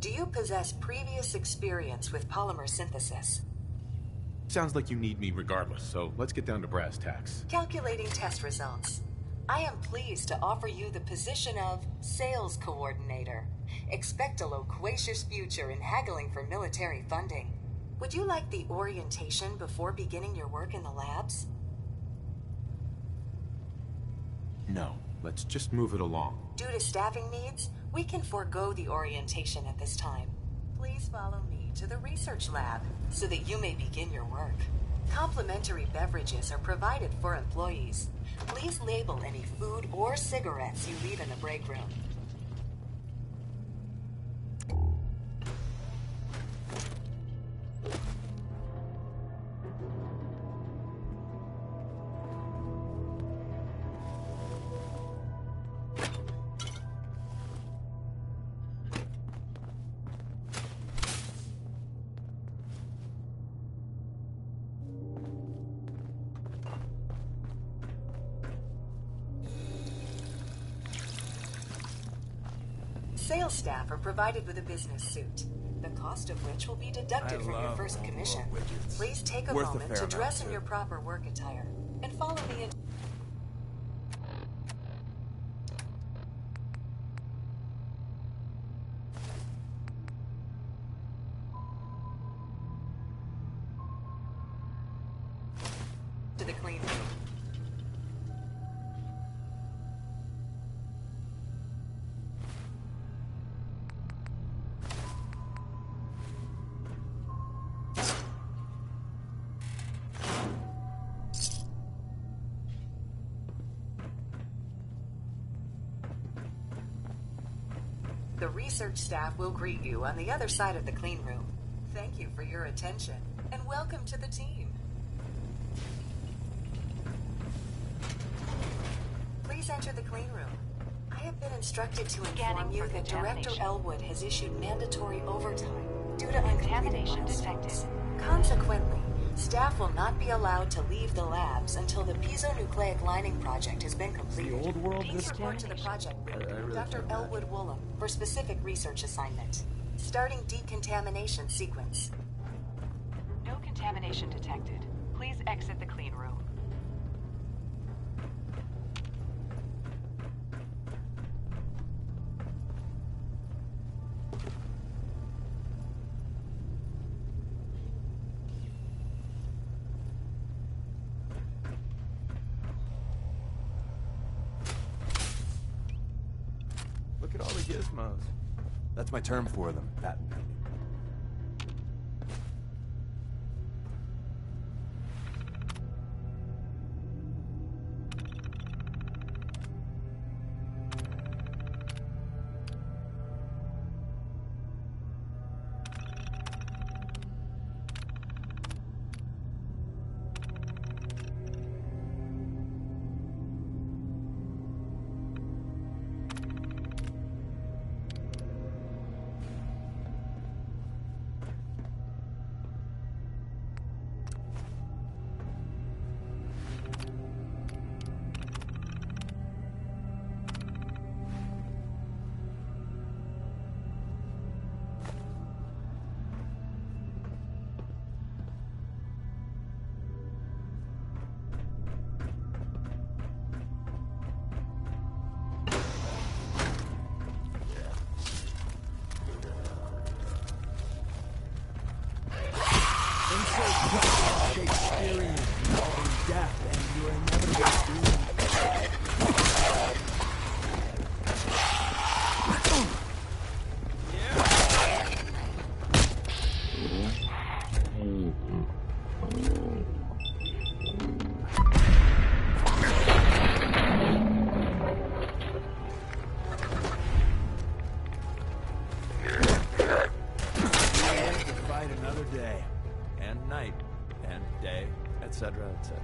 Do you possess previous experience with polymer synthesis? Sounds like you need me regardless, so let's get down to brass tacks. Calculating test results. I am pleased to offer you the position of Sales Coordinator. Expect a loquacious future in haggling for military funding. Would you like the orientation before beginning your work in the labs? No, let's just move it along. Due to staffing needs, we can forego the orientation at this time. Please follow me to the research lab so that you may begin your work. Complimentary beverages are provided for employees. Please label any food or cigarettes you leave in the break room. Sales staff are provided with a business suit, the cost of which will be deducted from your first commission. Please take a moment to dress in your proper work attire and follow me into... to the clean room. The research staff will greet you on the other side of the clean room. Thank you for your attention, and welcome to the team. Please enter the clean room. I have been instructed to inform you that Director Elwood has issued mandatory overtime due to uncompleted milestones. Consequently, staff will not be allowed to leave the labs until the piezonucleic lining project has been completed. The old world Please this report to the project lead, Dr. Elwood Woolham, for specific research assignment. Starting decontamination sequence. No contamination detected. Please exit the clean room. Look at all the gizmos. That's my term for them, patent pending. Shakespearean, death, and your inevitable doom. Fight another day, and night, and day, etc., etc.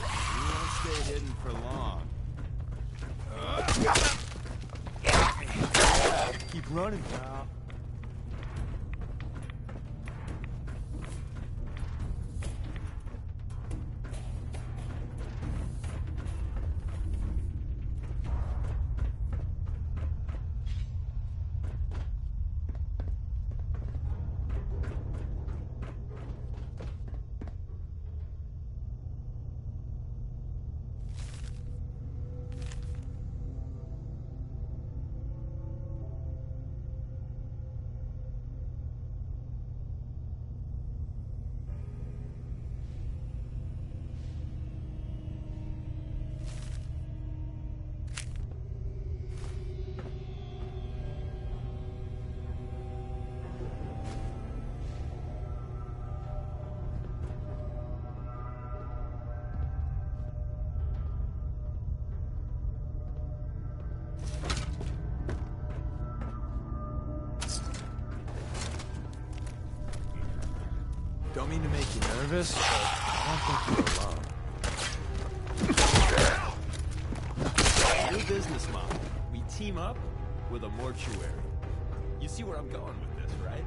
You won't stay hidden for long. Keep running, pal. Don't mean to make you nervous, but I don't think you're alone. business model. We team up with a mortuary. You see where I'm going with this, right?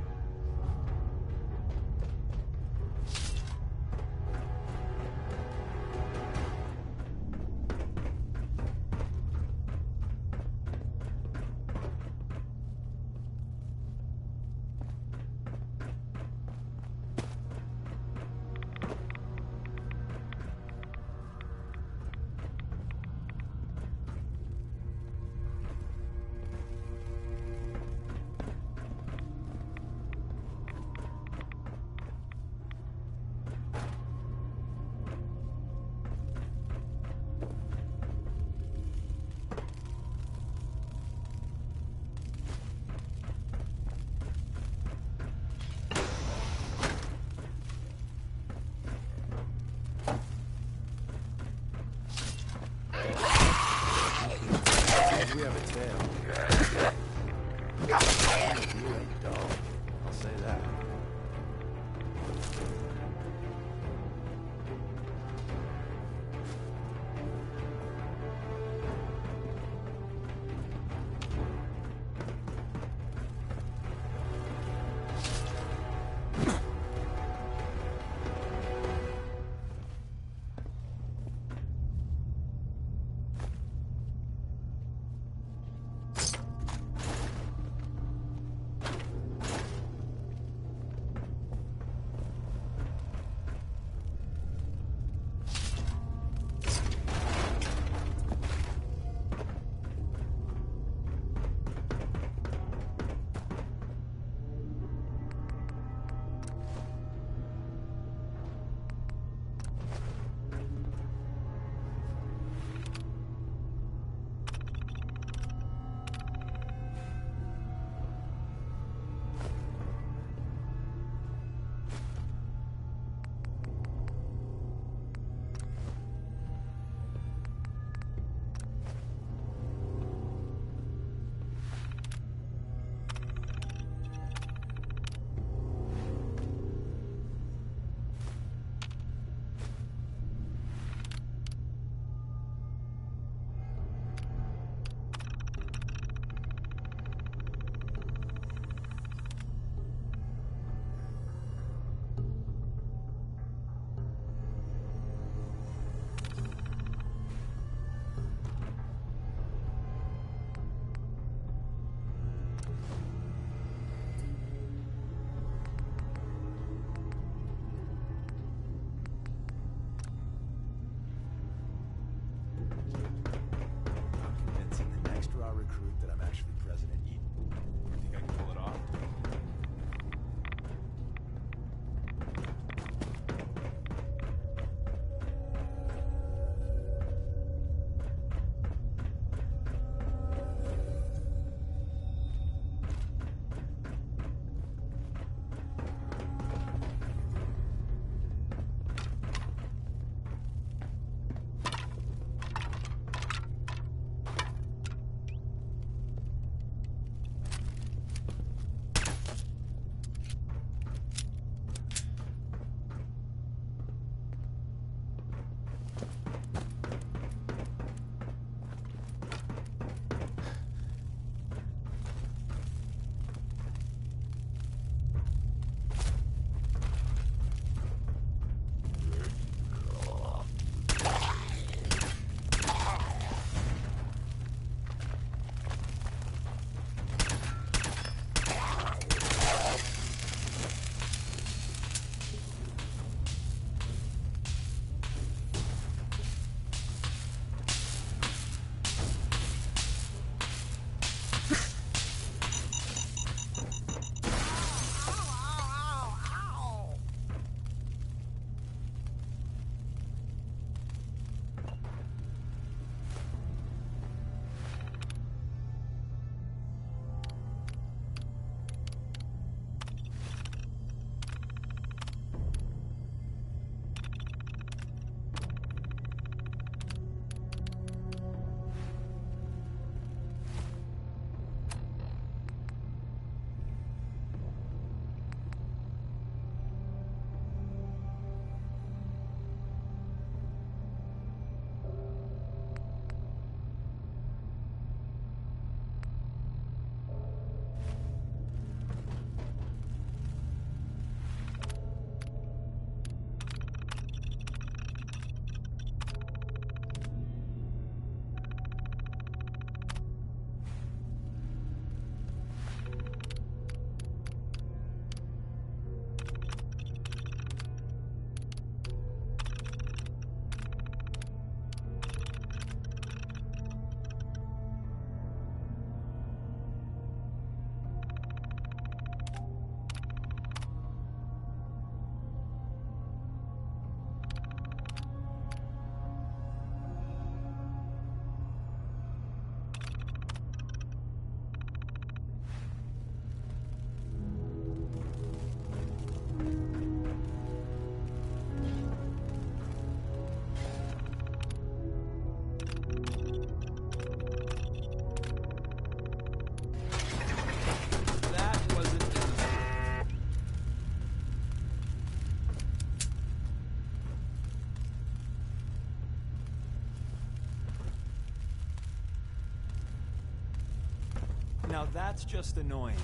Now that's just annoying.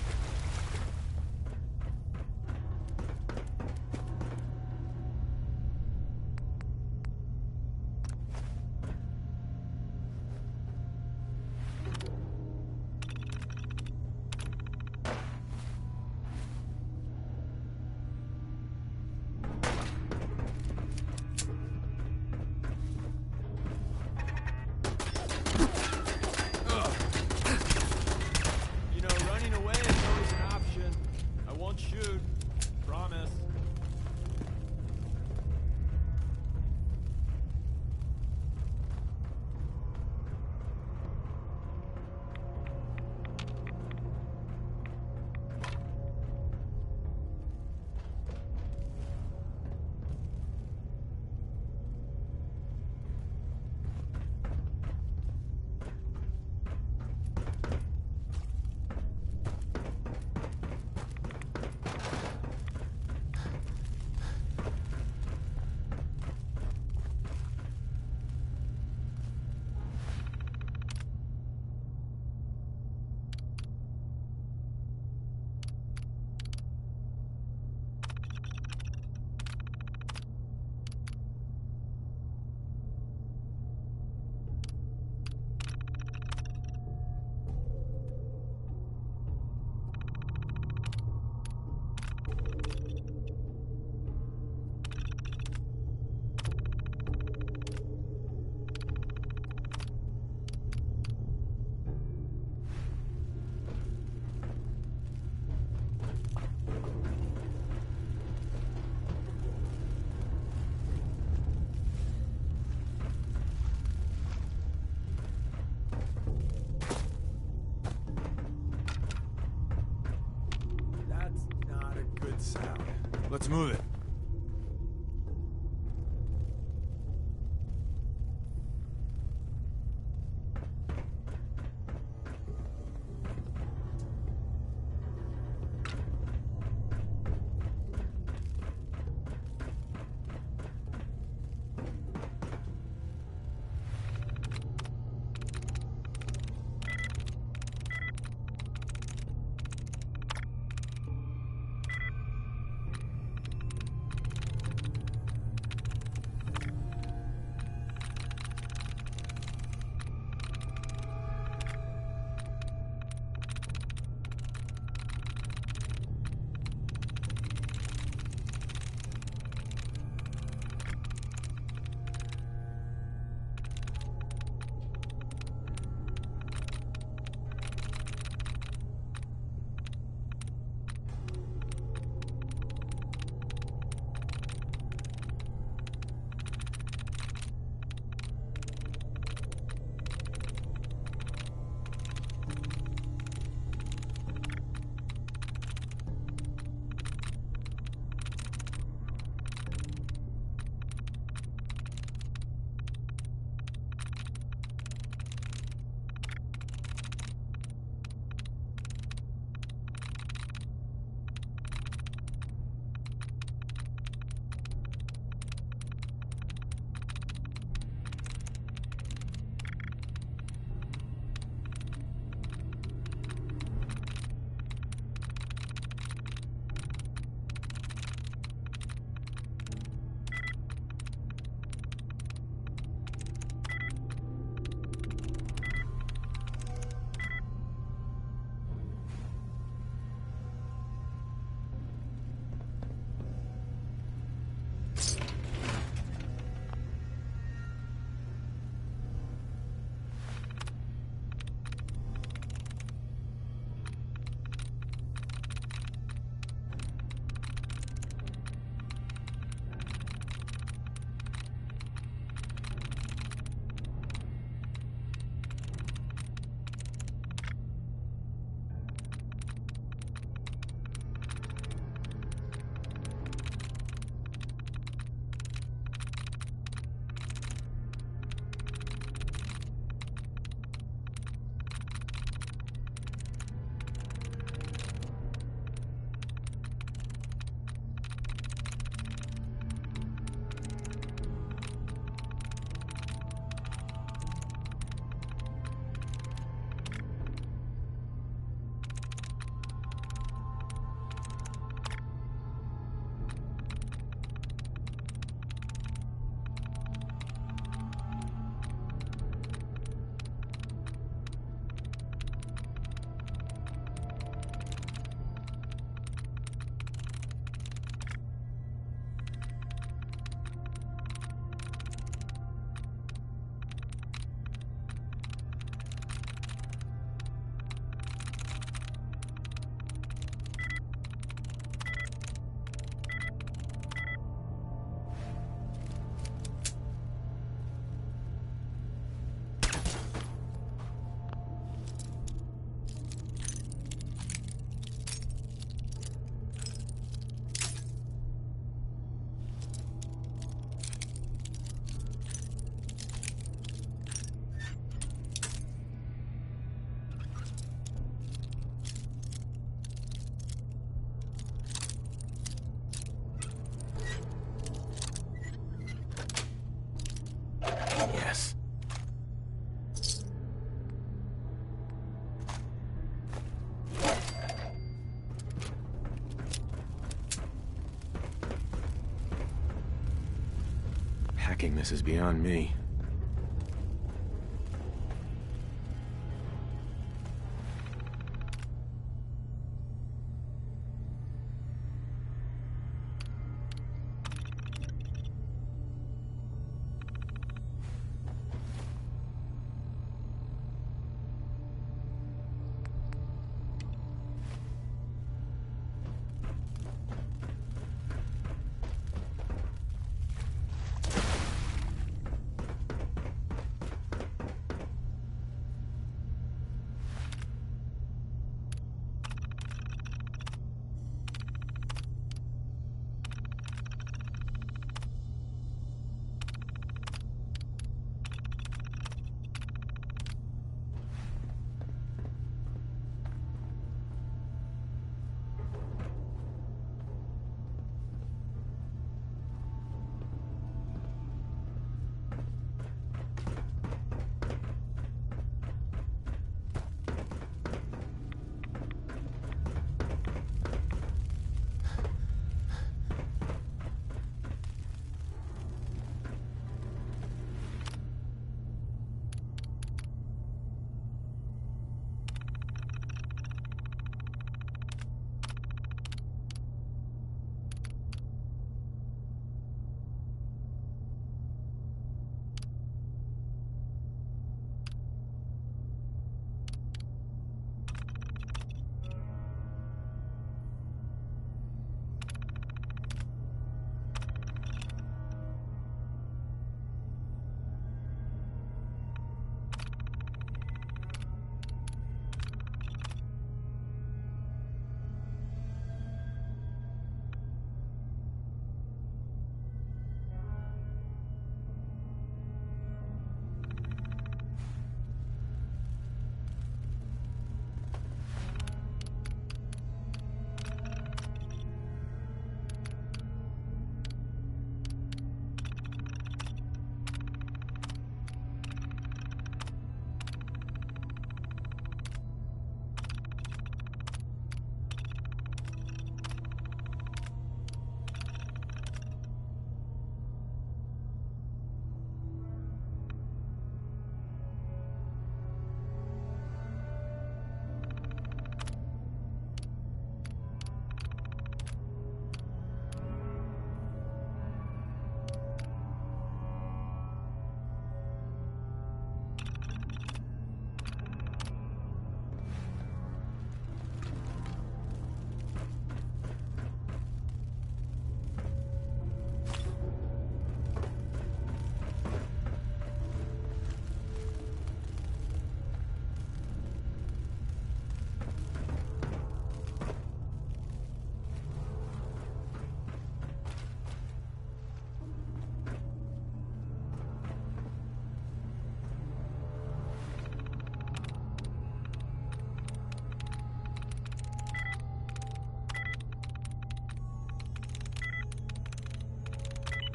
Sound. Let's move it. Cracking this is beyond me.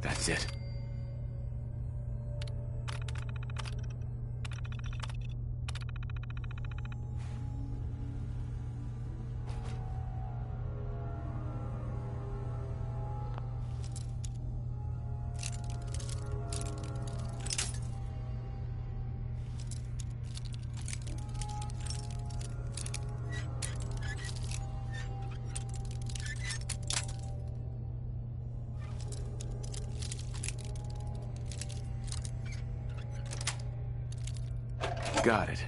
That's it. Got it.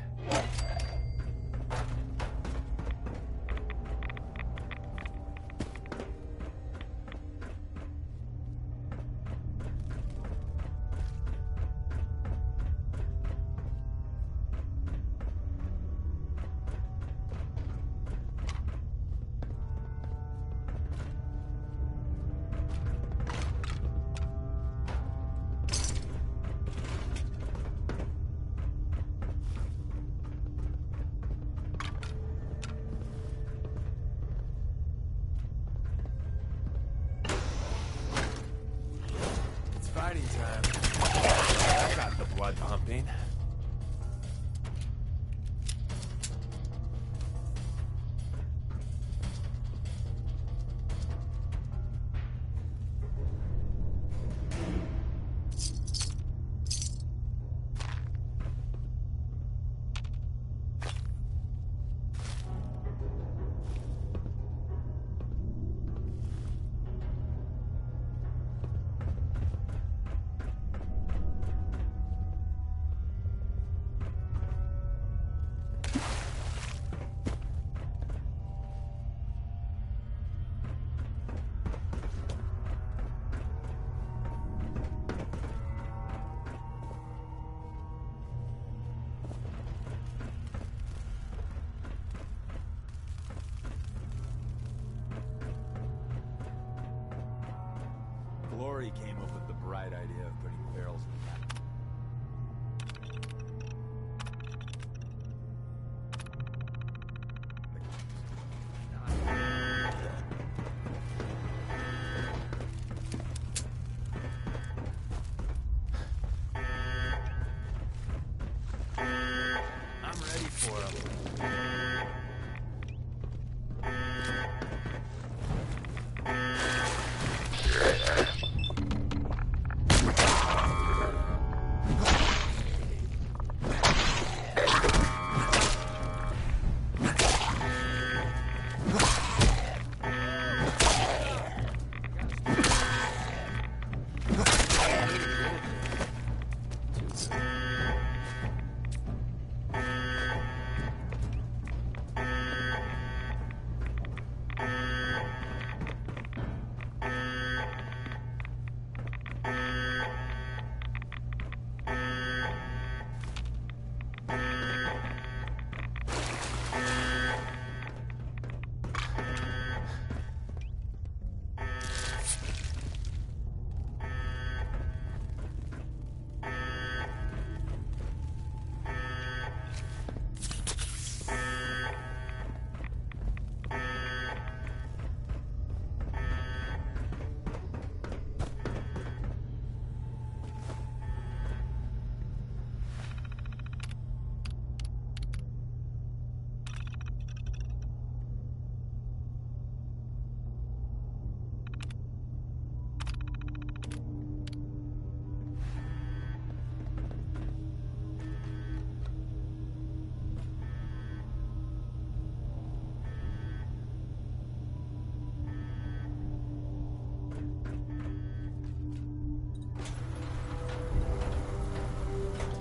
sure he came up with the bright idea of putting barrels in the back. I'm ready for him.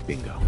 Bingo.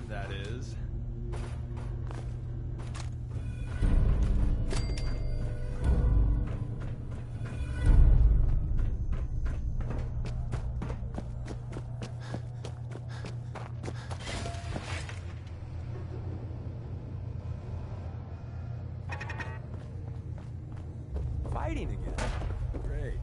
That is. Fighting again. Great.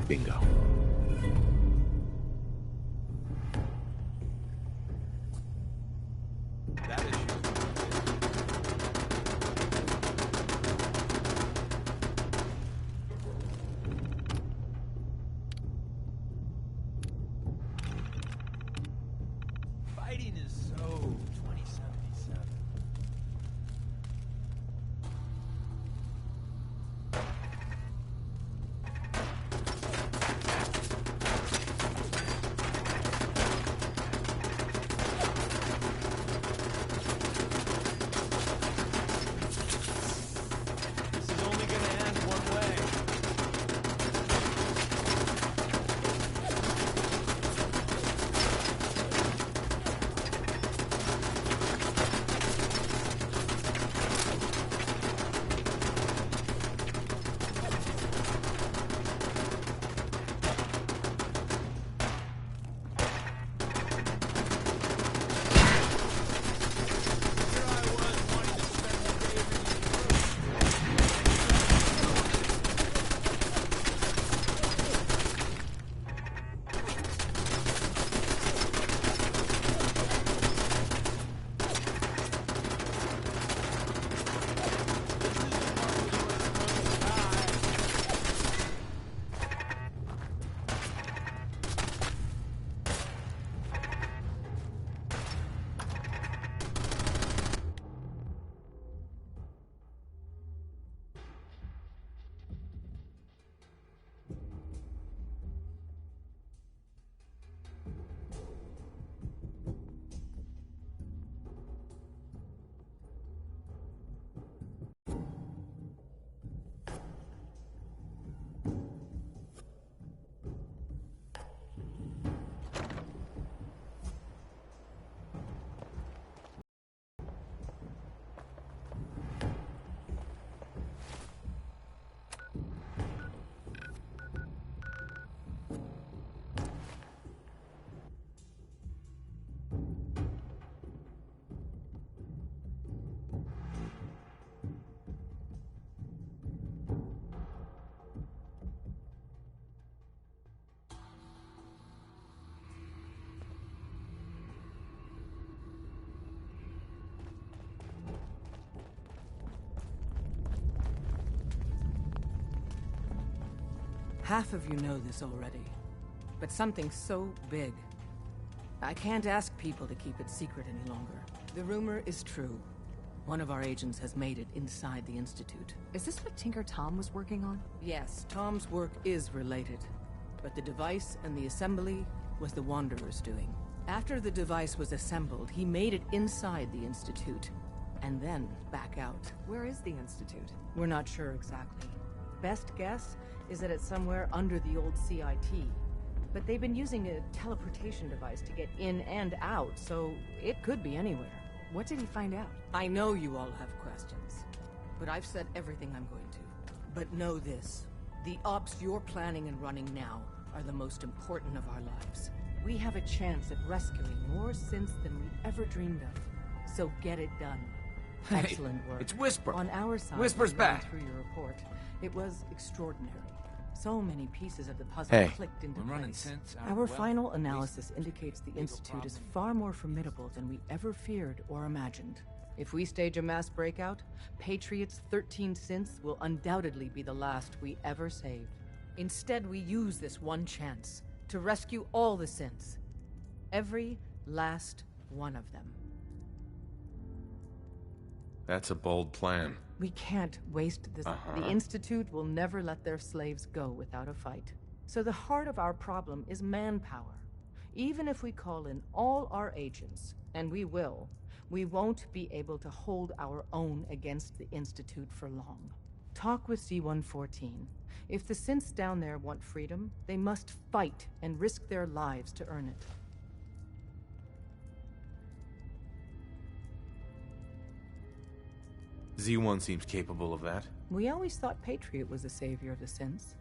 Bingo. That is fighting is so 2077. Half of you know this already, but something so big, I can't ask people to keep it secret any longer. The rumor is true. One of our agents has made it inside the Institute. Is this what Tinker Tom was working on? Yes, Tom's work is related, but the device and the assembly was the Wanderer's doing. After the device was assembled, he made it inside the Institute, and then back out. Where is the Institute? We're not sure exactly. Best guess is that it's somewhere under the old CIT. But they've been using a teleportation device to get in and out, so it could be anywhere. What did he find out? I know you all have questions, but I've said everything I'm going to. But know this, the ops you're planning and running now are the most important of our lives. We have a chance at rescuing more synths than we ever dreamed of. So get it done. Hey, excellent work. it's Whisper. On our side, Whisper's back. through your report, it was extraordinary. So many pieces of the puzzle Hey. clicked into We're running place. synths out of Our wealth, final at analysis least indicates the legal Institute is problem. far more formidable than we ever feared or imagined. If we stage a mass breakout, Patriot's 13 synths will undoubtedly be the last we ever save. Instead, we use this one chance to rescue all the synths. Every last one of them. That's a bold plan. We can't waste this. The Institute will never let their slaves go without a fight. So the heart of our problem is manpower. Even if we call in all our agents, and we will, we won't be able to hold our own against the Institute for long. Talk with C-114. If the synths down there want freedom, they must fight and risk their lives to earn it. Z1 seems capable of that. We always thought Patriot was the savior of the synths.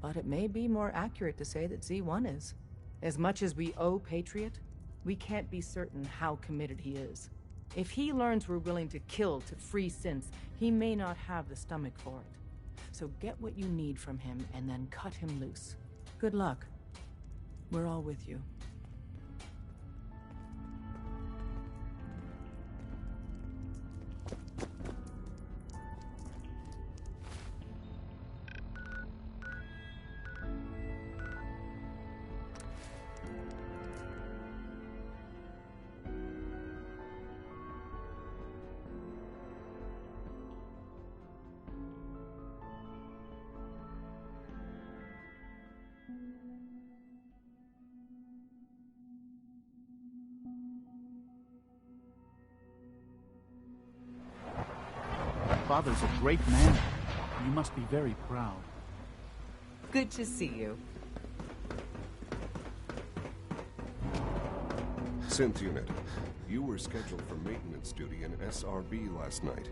But it may be more accurate to say that Z1 is. As much as we owe Patriot, we can't be certain how committed he is. If he learns we're willing to kill to free synths, he may not have the stomach for it. So get what you need from him and then cut him loose. Good luck. We're all with you. Father's a great man. You must be very proud. Good to see you. Synth unit, you were scheduled for maintenance duty in SRB last night.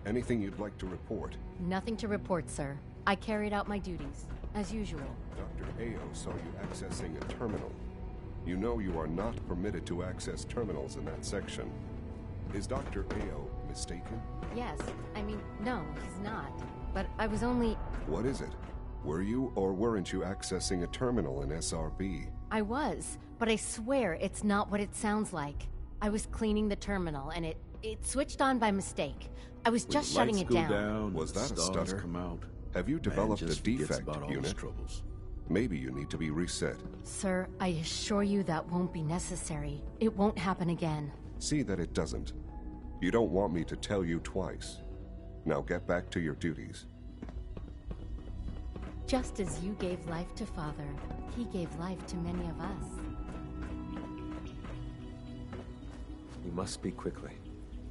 Anything you'd like to report? Nothing to report, sir. I carried out my duties, as usual. Dr. Ao saw you accessing a terminal. You know you are not permitted to access terminals in that section. Is Dr. Ao mistaken? Yes. I mean, no, he's not. But I was only... What is it? Were you or weren't you accessing a terminal in SRB? I was, but I swear it's not what it sounds like. I was cleaning the terminal, and it switched on by mistake. I was just shutting it down. Was that a stutter? Come out. Have you developed a just forgets defect, about all his unit? troubles. Maybe you need to be reset. Sir, I assure you that won't be necessary. It won't happen again. See that it doesn't. You don't want me to tell you twice. Now get back to your duties. Just as you gave life to Father, he gave life to many of us. We must speak quickly.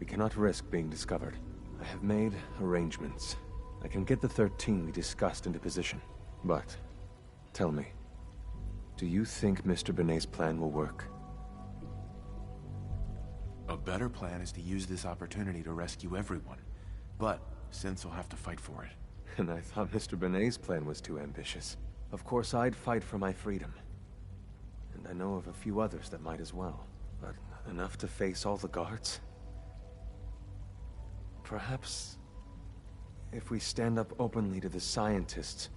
We cannot risk being discovered. I have made arrangements. I can get the 13 we discussed into position. But, tell me, do you think Mr. Benet's plan will work? A better plan is to use this opportunity to rescue everyone. But synths will have to fight for it. And I thought Mr. Benet's plan was too ambitious. Of course, I'd fight for my freedom. And I know of a few others that might as well. But enough to face all the guards? Perhaps... if we stand up openly to the scientists,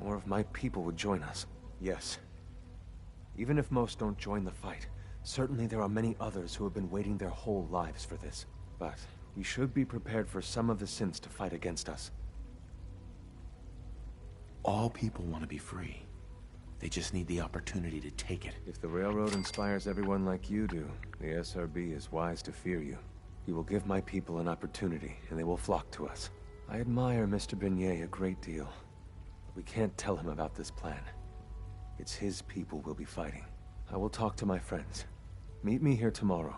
more of my people would join us. Yes. Even if most don't join the fight, certainly there are many others who have been waiting their whole lives for this. But we should be prepared for some of the synths to fight against us. All people want to be free. They just need the opportunity to take it. If the Railroad inspires everyone like you do, the SRB is wise to fear you. You will give my people an opportunity, and they will flock to us. I admire Mr. Beignet a great deal, but we can't tell him about this plan. It's his people we'll be fighting. I will talk to my friends. Meet me here tomorrow.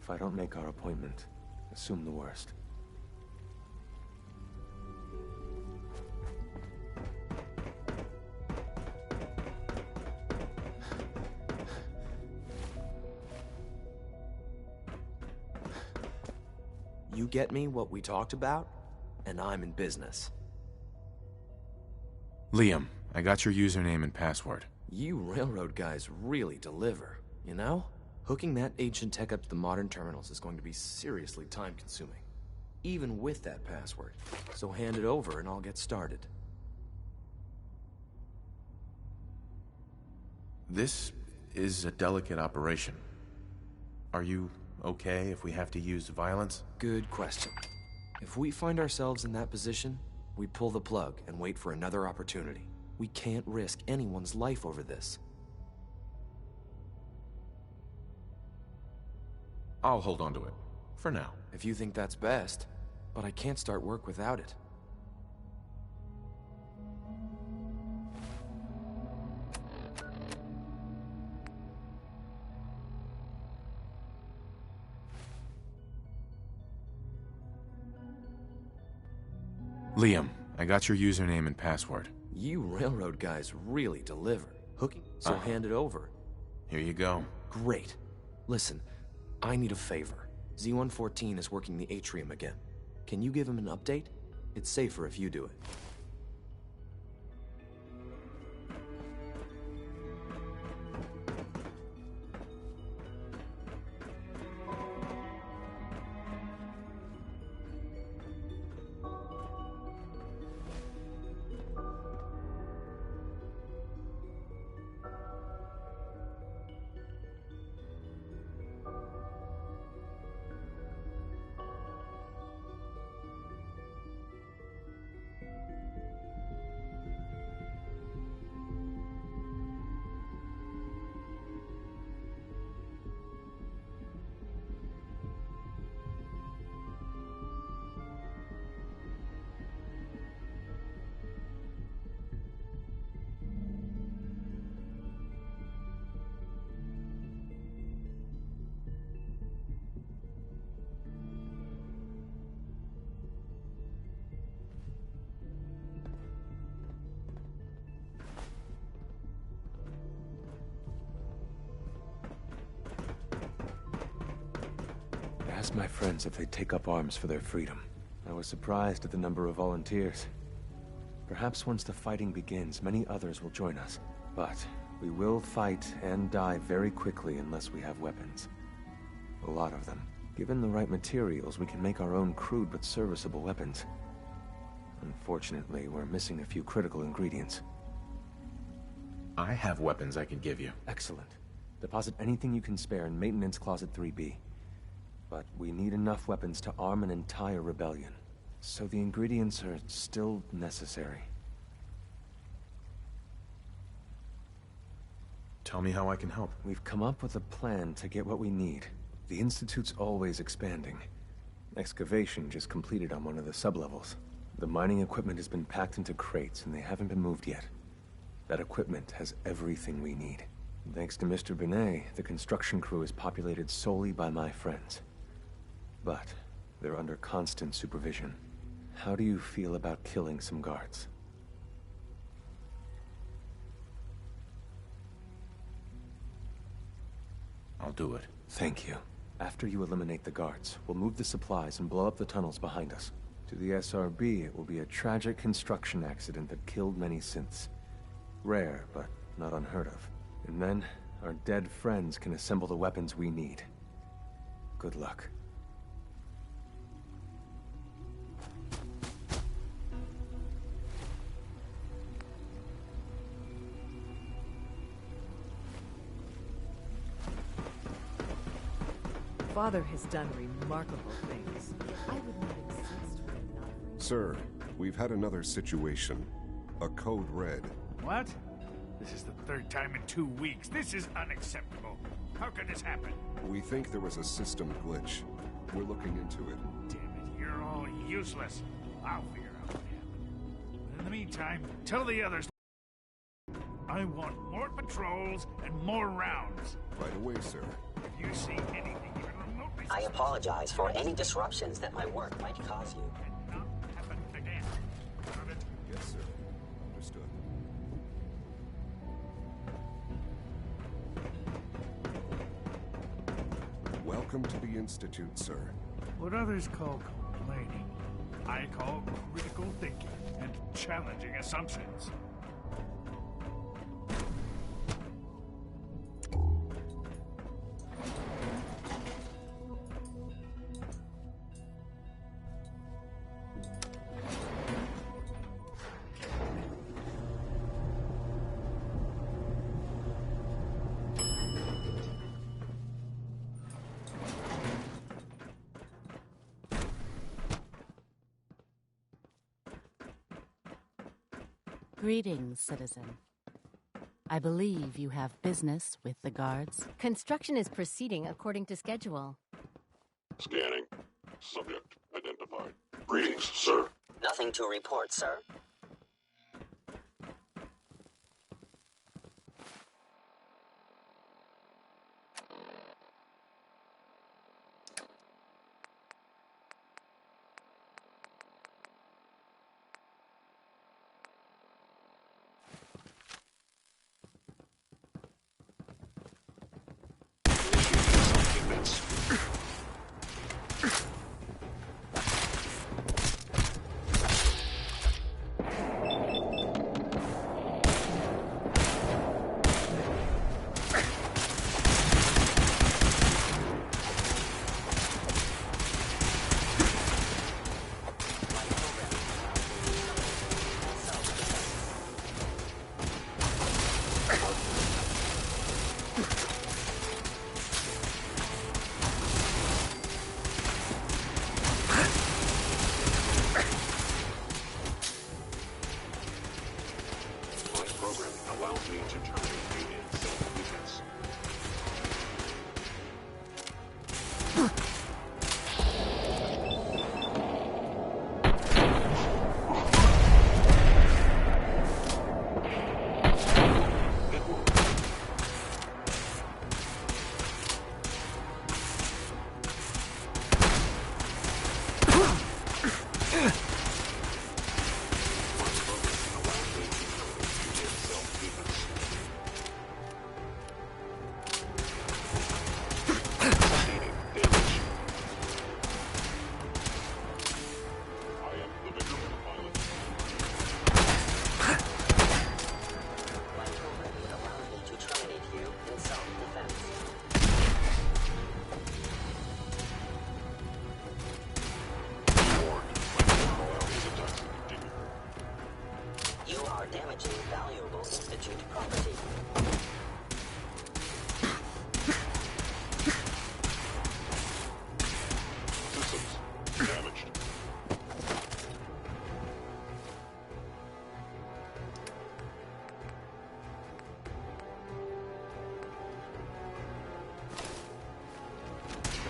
If I don't make our appointment, assume the worst. You get me what we talked about, and I'm in business. Liam, I got your username and password. You railroad guys really deliver, you know? Hooking that ancient tech up to the modern terminals is going to be seriously time-consuming, even with that password. So hand it over and I'll get started. This is a delicate operation. Are you okay if we have to use violence? Good question. If we find ourselves in that position, we pull the plug and wait for another opportunity. We can't risk anyone's life over this. I'll hold on to it. For now. If you think that's best. But I can't start work without it. Liam, I got your username and password. You railroad guys really deliver. Hooking, so hand it over. Here you go. Great. Listen, I need a favor. Z-114 is working the atrium again. Can you give him an update? It's safer if you do it. Ask my friends if they take up arms for their freedom. I was surprised at the number of volunteers. Perhaps once the fighting begins, many others will join us. But we will fight and die very quickly unless we have weapons. A lot of them. Given the right materials, we can make our own crude but serviceable weapons. Unfortunately, we're missing a few critical ingredients. I have weapons I can give you. Excellent. Deposit anything you can spare in Maintenance Closet 3B. But we need enough weapons to arm an entire rebellion. So the ingredients are still necessary. Tell me how I can help. We've come up with a plan to get what we need. The Institute's always expanding. Excavation just completed on one of the sublevels. The mining equipment has been packed into crates and they haven't been moved yet. That equipment has everything we need. Thanks to Mr. Beignet, the construction crew is populated solely by my friends. But they're under constant supervision. How do you feel about killing some guards? I'll do it. Thank you. After you eliminate the guards, we'll move the supplies and blow up the tunnels behind us. To the SRB, it will be a tragic construction accident that killed many synths. Rare, but not unheard of. And then, our dead friends can assemble the weapons we need. Good luck. Father has done remarkable things. I would not exist were it not for you. Sir, we've had another situation. A code red. What? This is the third time in 2 weeks. This is unacceptable. How could this happen? We think there was a system glitch. We're looking into it. Damn it, you're all useless. I'll figure out what happened. In the meantime, tell the others I want more patrols and more rounds. Right away, sir. If you see anything even remotely... I apologize for any disruptions that my work might cause you. And not happen again. Got it? Yes, sir. Understood. Welcome to the Institute, sir. What others call complaining, I call critical thinking and challenging assumptions. Greetings, citizen. I believe you have business with the guards. Construction is proceeding according to schedule. Scanning. Subject identified. Greetings, sir. Nothing to report, sir.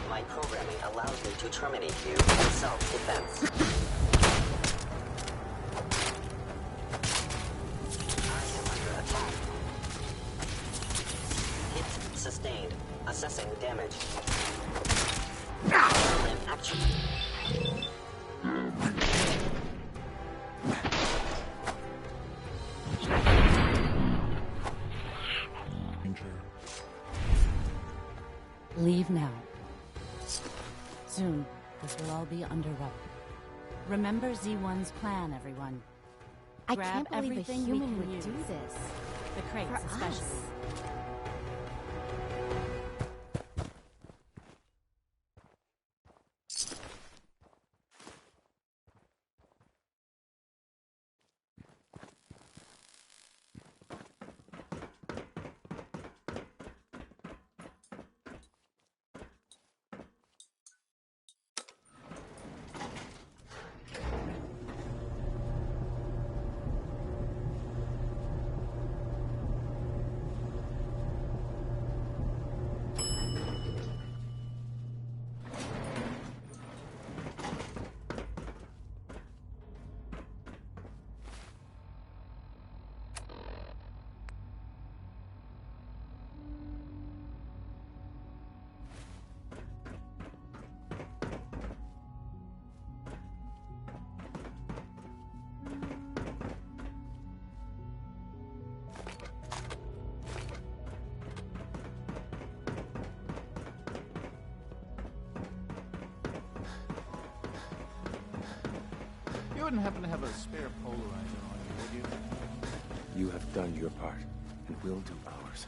My programming allows me to terminate you in self-defense. I am under attack. Hit sustained. Assessing damage. In action. Leave now. Soon, this will all be under wrap. Remember Z1's plan, everyone. I Grab can't believe a everything human we can would use. do this. The crates, For especially. us. wouldn't happen to have a spare polarizer on you, would you? You have done your part, and we'll do ours.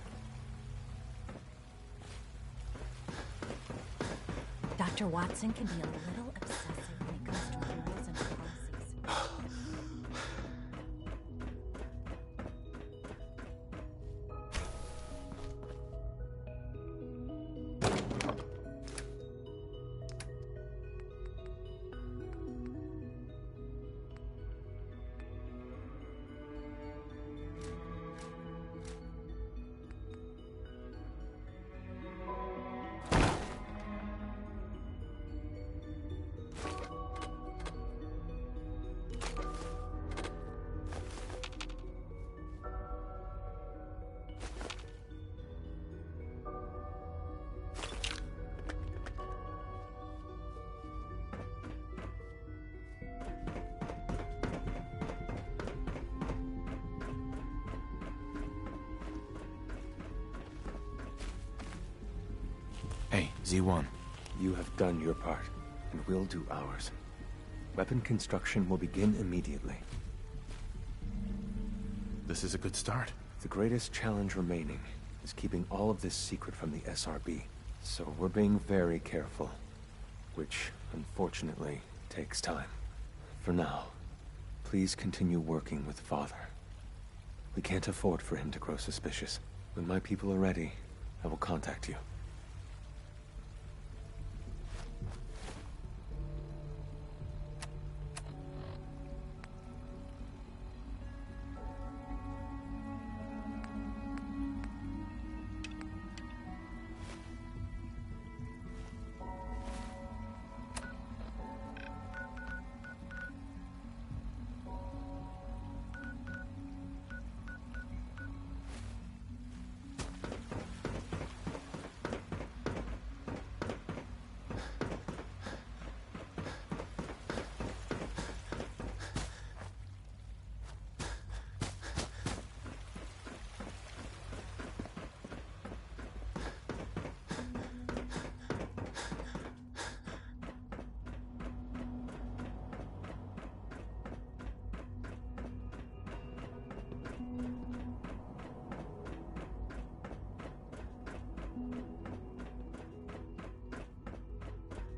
Dr. Watson can be a little obsessive when it comes to rules and policies. Hey, Z1. You have done your part, and we'll do ours. Weapon construction will begin immediately. This is a good start. The greatest challenge remaining is keeping all of this secret from the SRB. So we're being very careful, which, unfortunately, takes time. For now, please continue working with Father. We can't afford for him to grow suspicious. When my people are ready, I will contact you.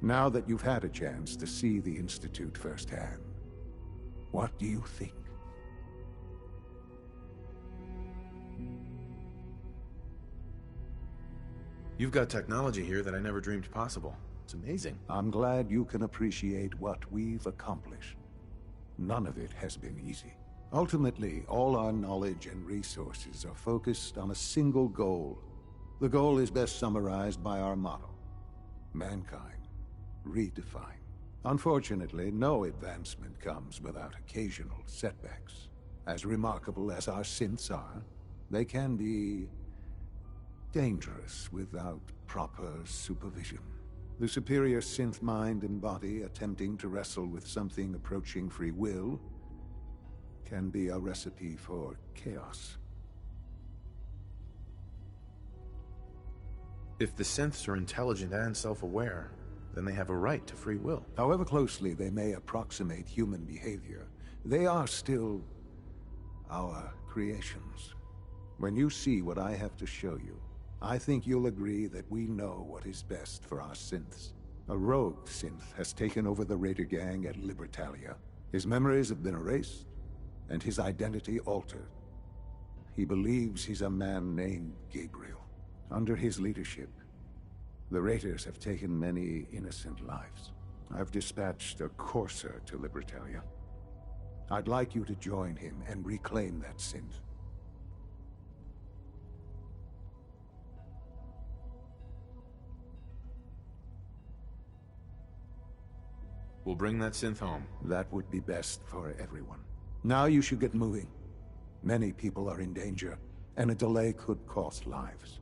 Now that you've had a chance to see the Institute firsthand, what do you think? You've got technology here that I never dreamed possible. It's amazing. I'm glad you can appreciate what we've accomplished. None of it has been easy. Ultimately, all our knowledge and resources are focused on a single goal. The goal is best summarized by our motto: mankind redefined. Unfortunately, no advancement comes without occasional setbacks. As remarkable as our synths are, they can be dangerous without proper supervision. The superior synth mind and body attempting to wrestle with something approaching free will can be a recipe for chaos. If the synths are intelligent and self-aware, then they have a right to free will. However closely they may approximate human behavior, they are still our creations. When you see what I have to show you, I think you'll agree that we know what is best for our synths. A rogue synth has taken over the Raider gang at Libertalia. His memories have been erased, and his identity altered. He believes he's a man named Gabriel. Under his leadership, the Raiders have taken many innocent lives. I've dispatched a courser to Libertalia. I'd like you to join him and reclaim that synth. We'll bring that synth home. That would be best for everyone. Now you should get moving. Many people are in danger, and a delay could cost lives.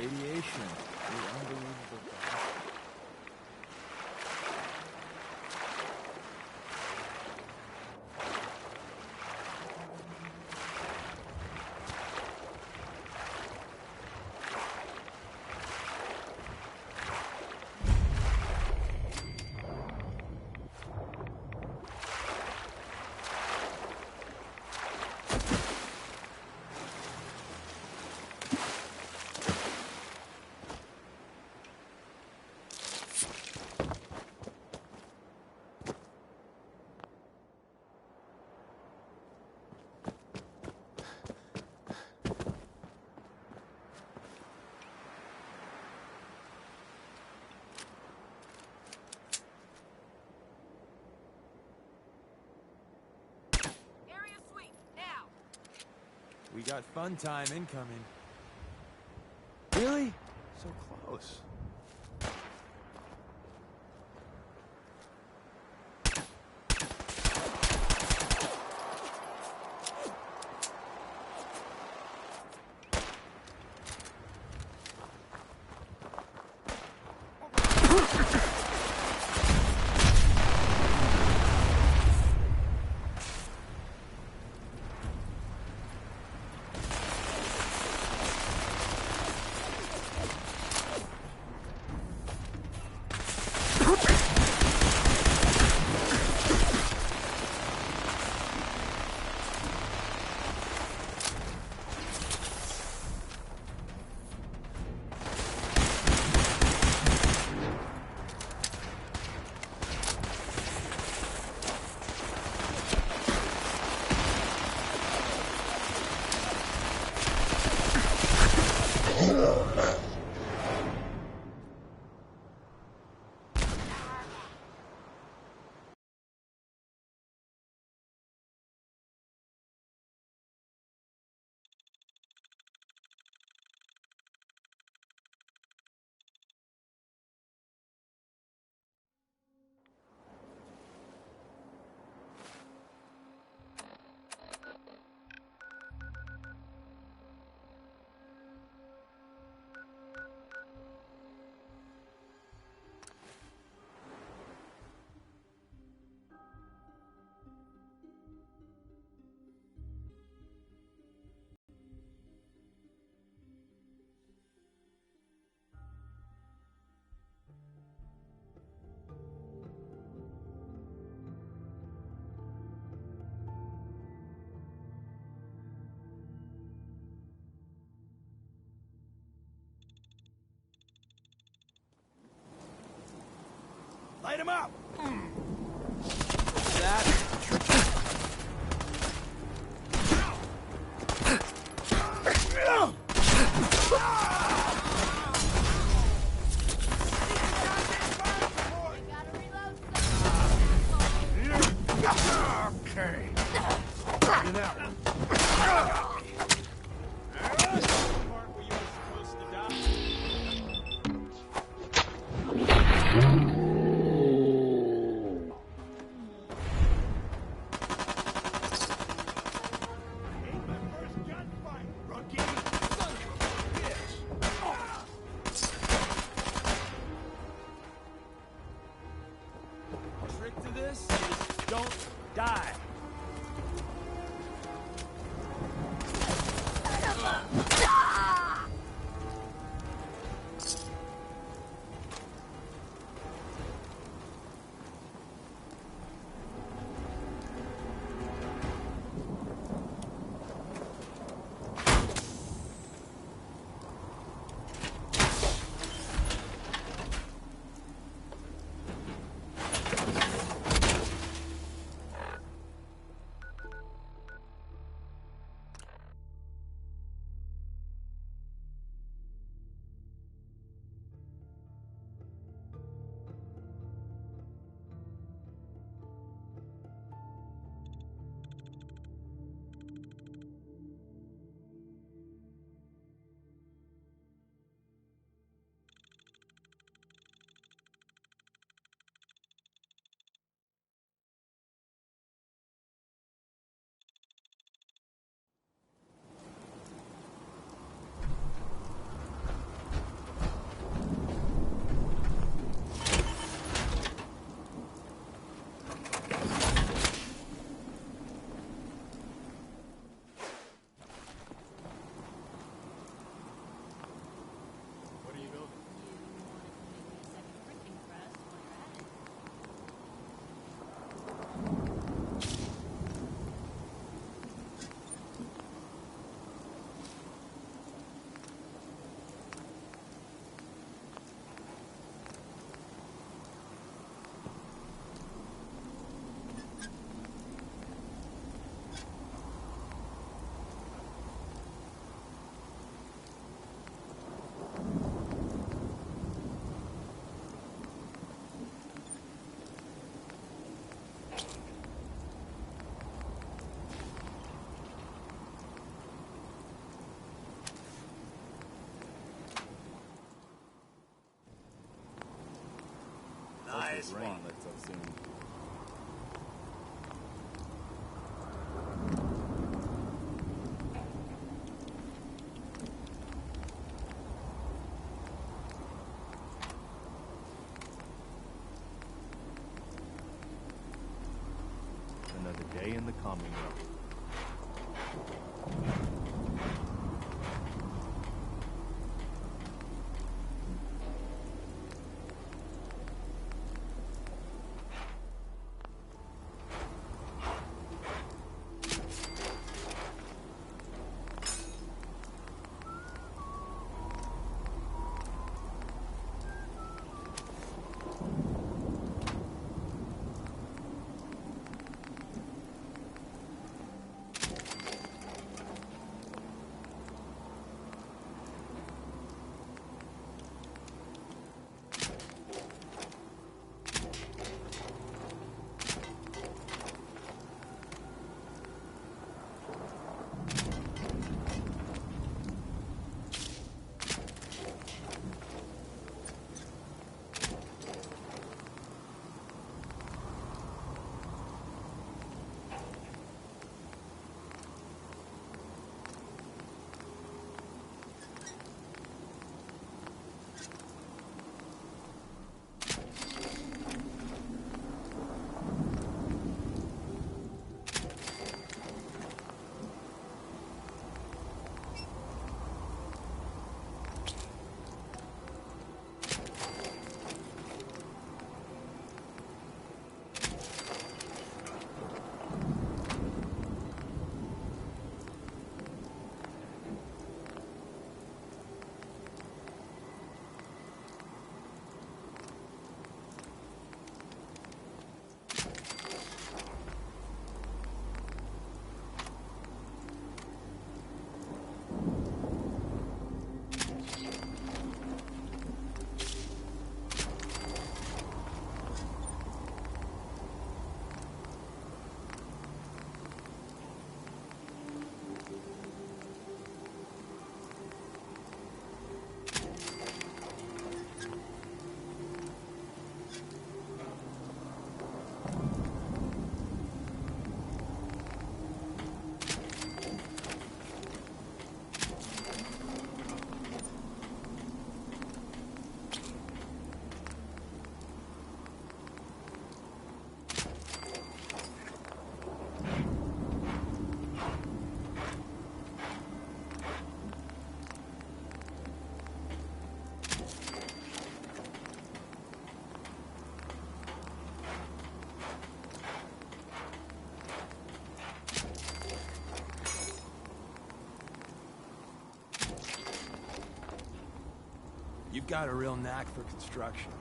radiation. The unbelievable gas. We got fun time incoming. Really? So close. Light him up! Okay. Get out. this rain one. like so soon. Another day in the Commonwealth. You've got a real knack for construction.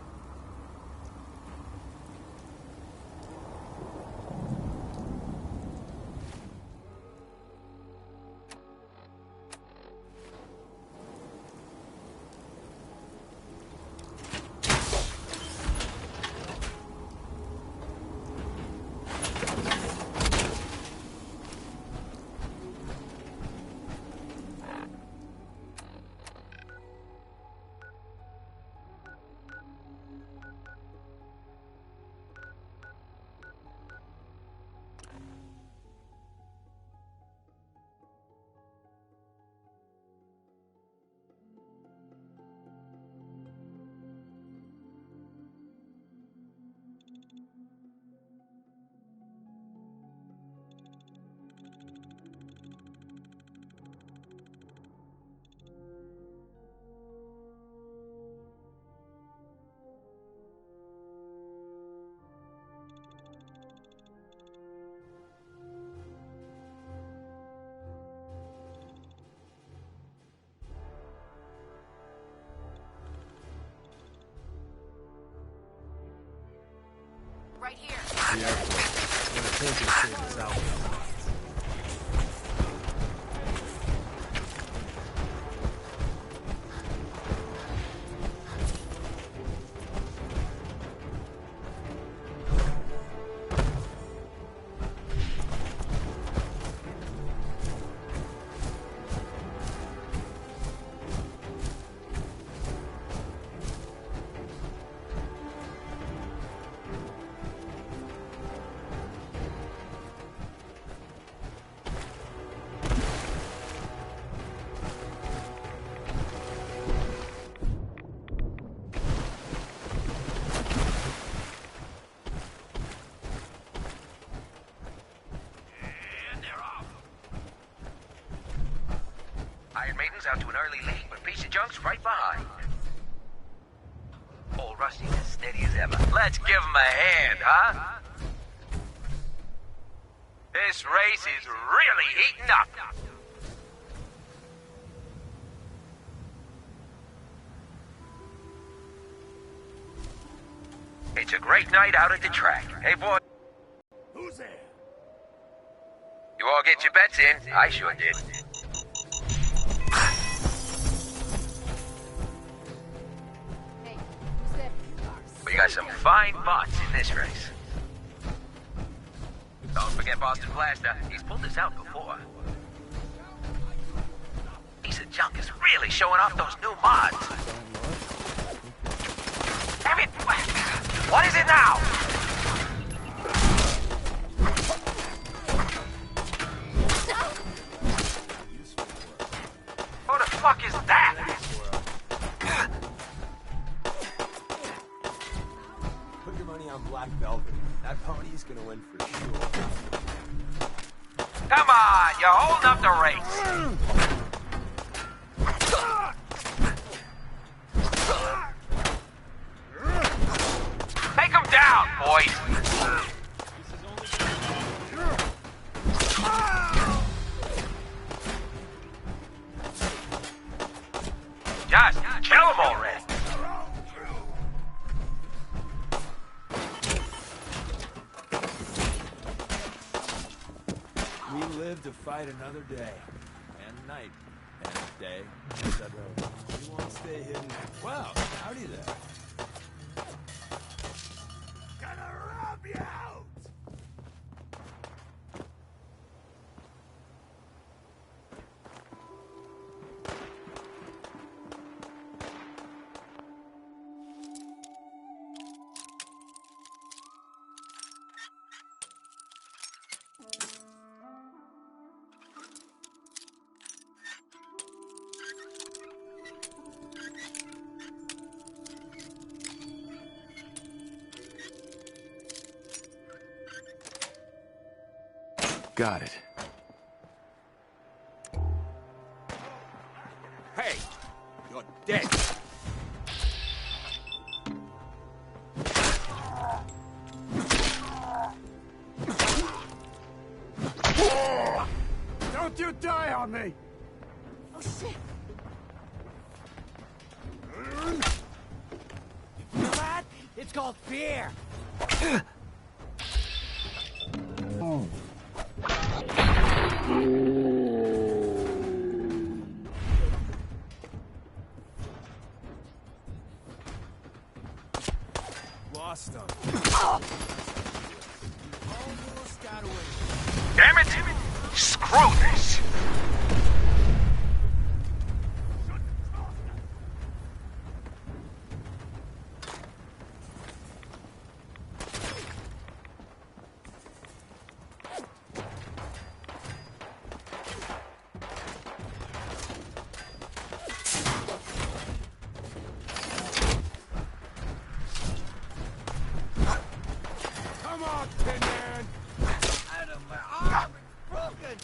Right here. The airport. I'm gonna take it to this out. Iron Maiden's out to an early lead, but Piece of Junk's right behind. Old Rusty's as steady as ever. Let's give him a hand, huh? This race is really heating up. It's a great night out at the track. Hey, boy. Who's there? You all get your bets in? I sure did. We got some fine bots in this race. Don't forget Boston Blaster. He's pulled this out before. Piece of Junk is really showing off those new mods. Damn it! What is it now? Who the fuck is that? Put your money on Black Velvet. That pony's gonna win for sure. Come on, you're holding up the race. Take him down, boys. Just kill him already. We live to fight another day, and night, and day, etc. We won't stay hidden. Wow, howdy there. Gonna rob you out! Got it. Hey, you're dead. Don't you die on me! Oh, shit. You feel that? It's called fear. Lost them. Almost got away. Damn it! Screw this! Come on, Tin Man! Out of my arm! It's broken!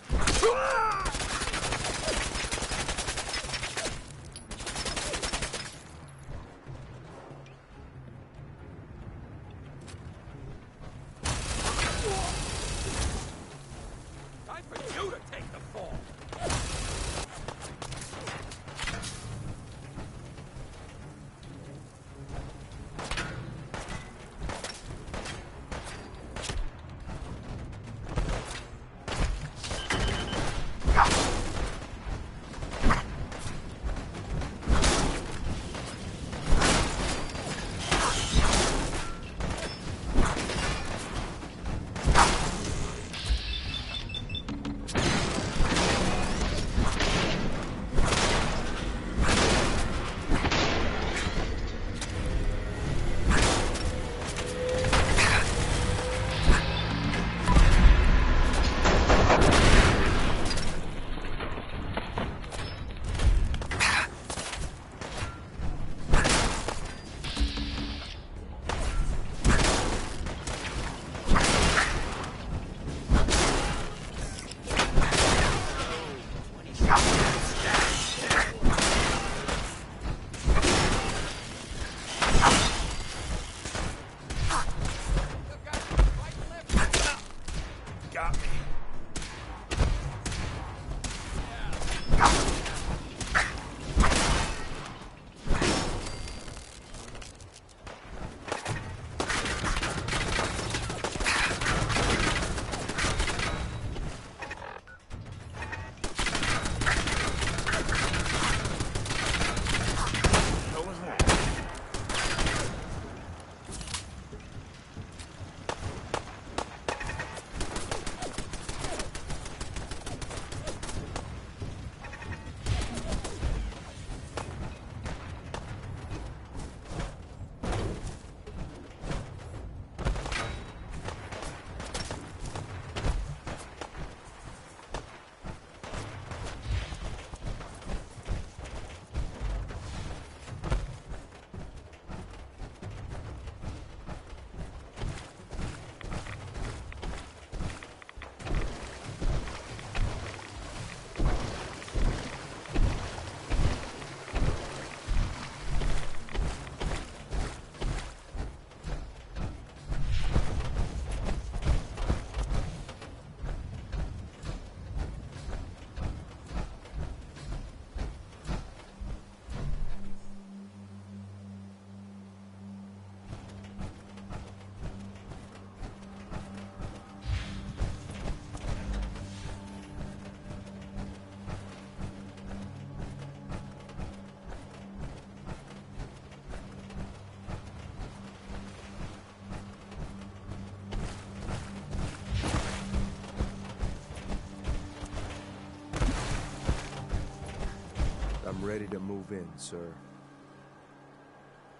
I'm ready to move in, sir.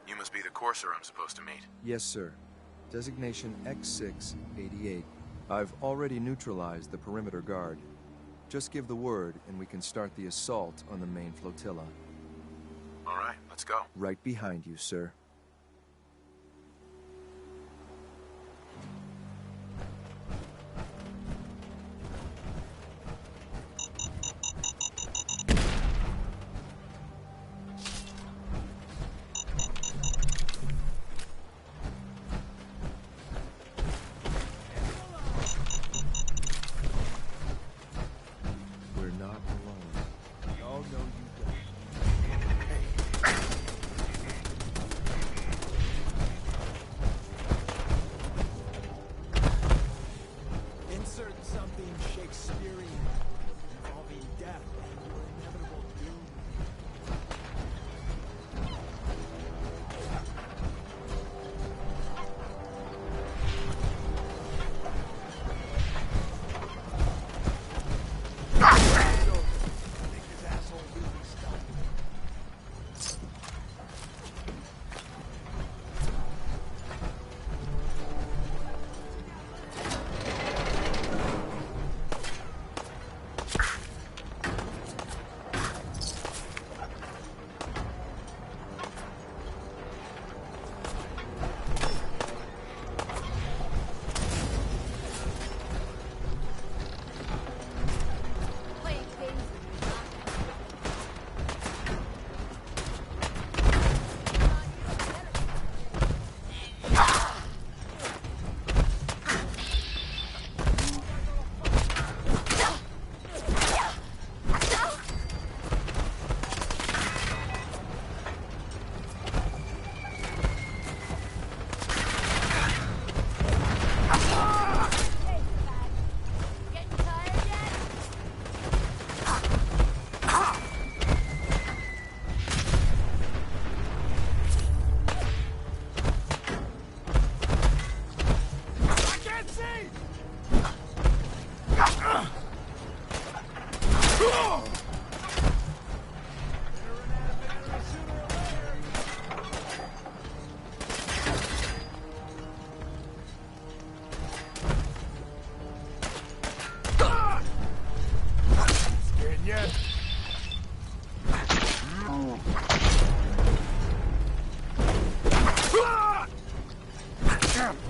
You must be the Courser I'm supposed to meet. Yes, sir. Designation X688. I've already neutralized the perimeter guard. Just give the word, and we can start the assault on the main flotilla. All right, let's go. Right behind you, sir.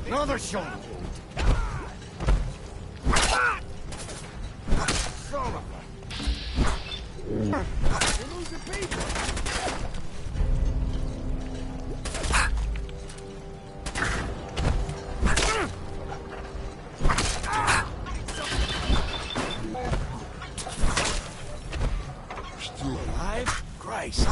Another shot! Son of a... We're losing people! Still alive? Christ!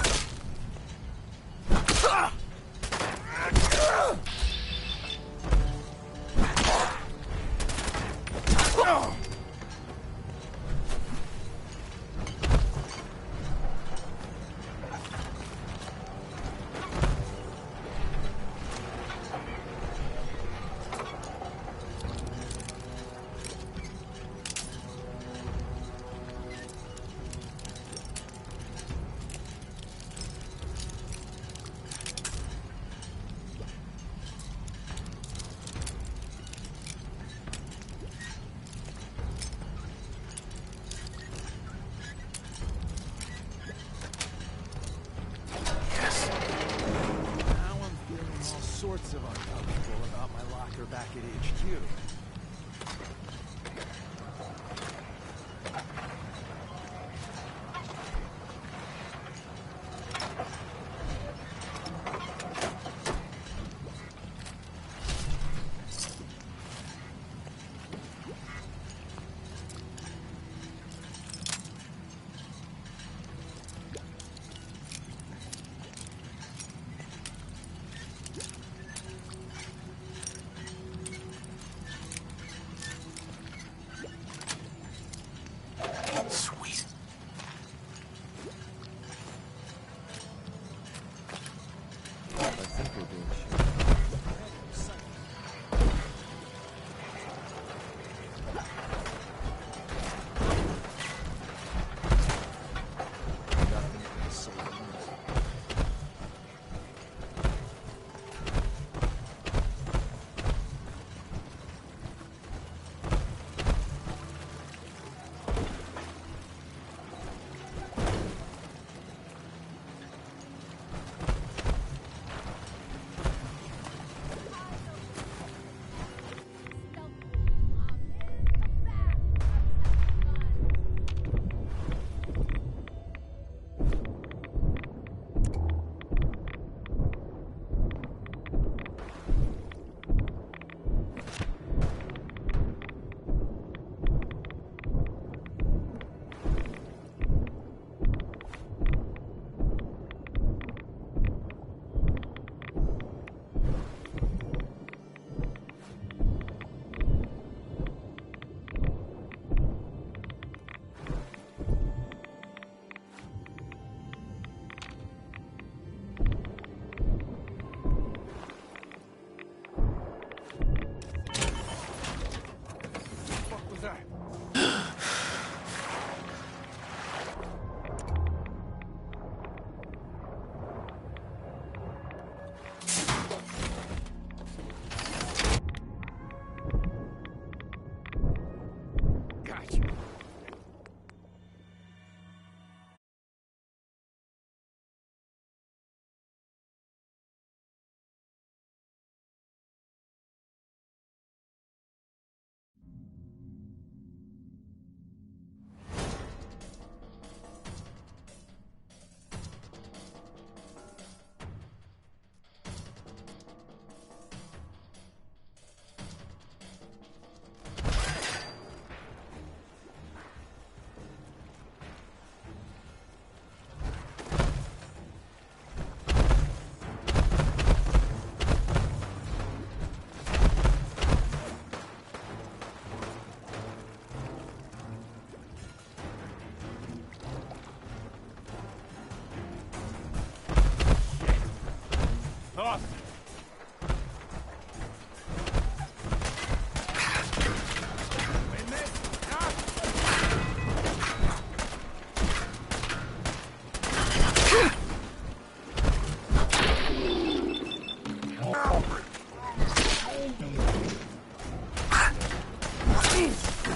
Sorts of uncomfortable about my locker back at HQ.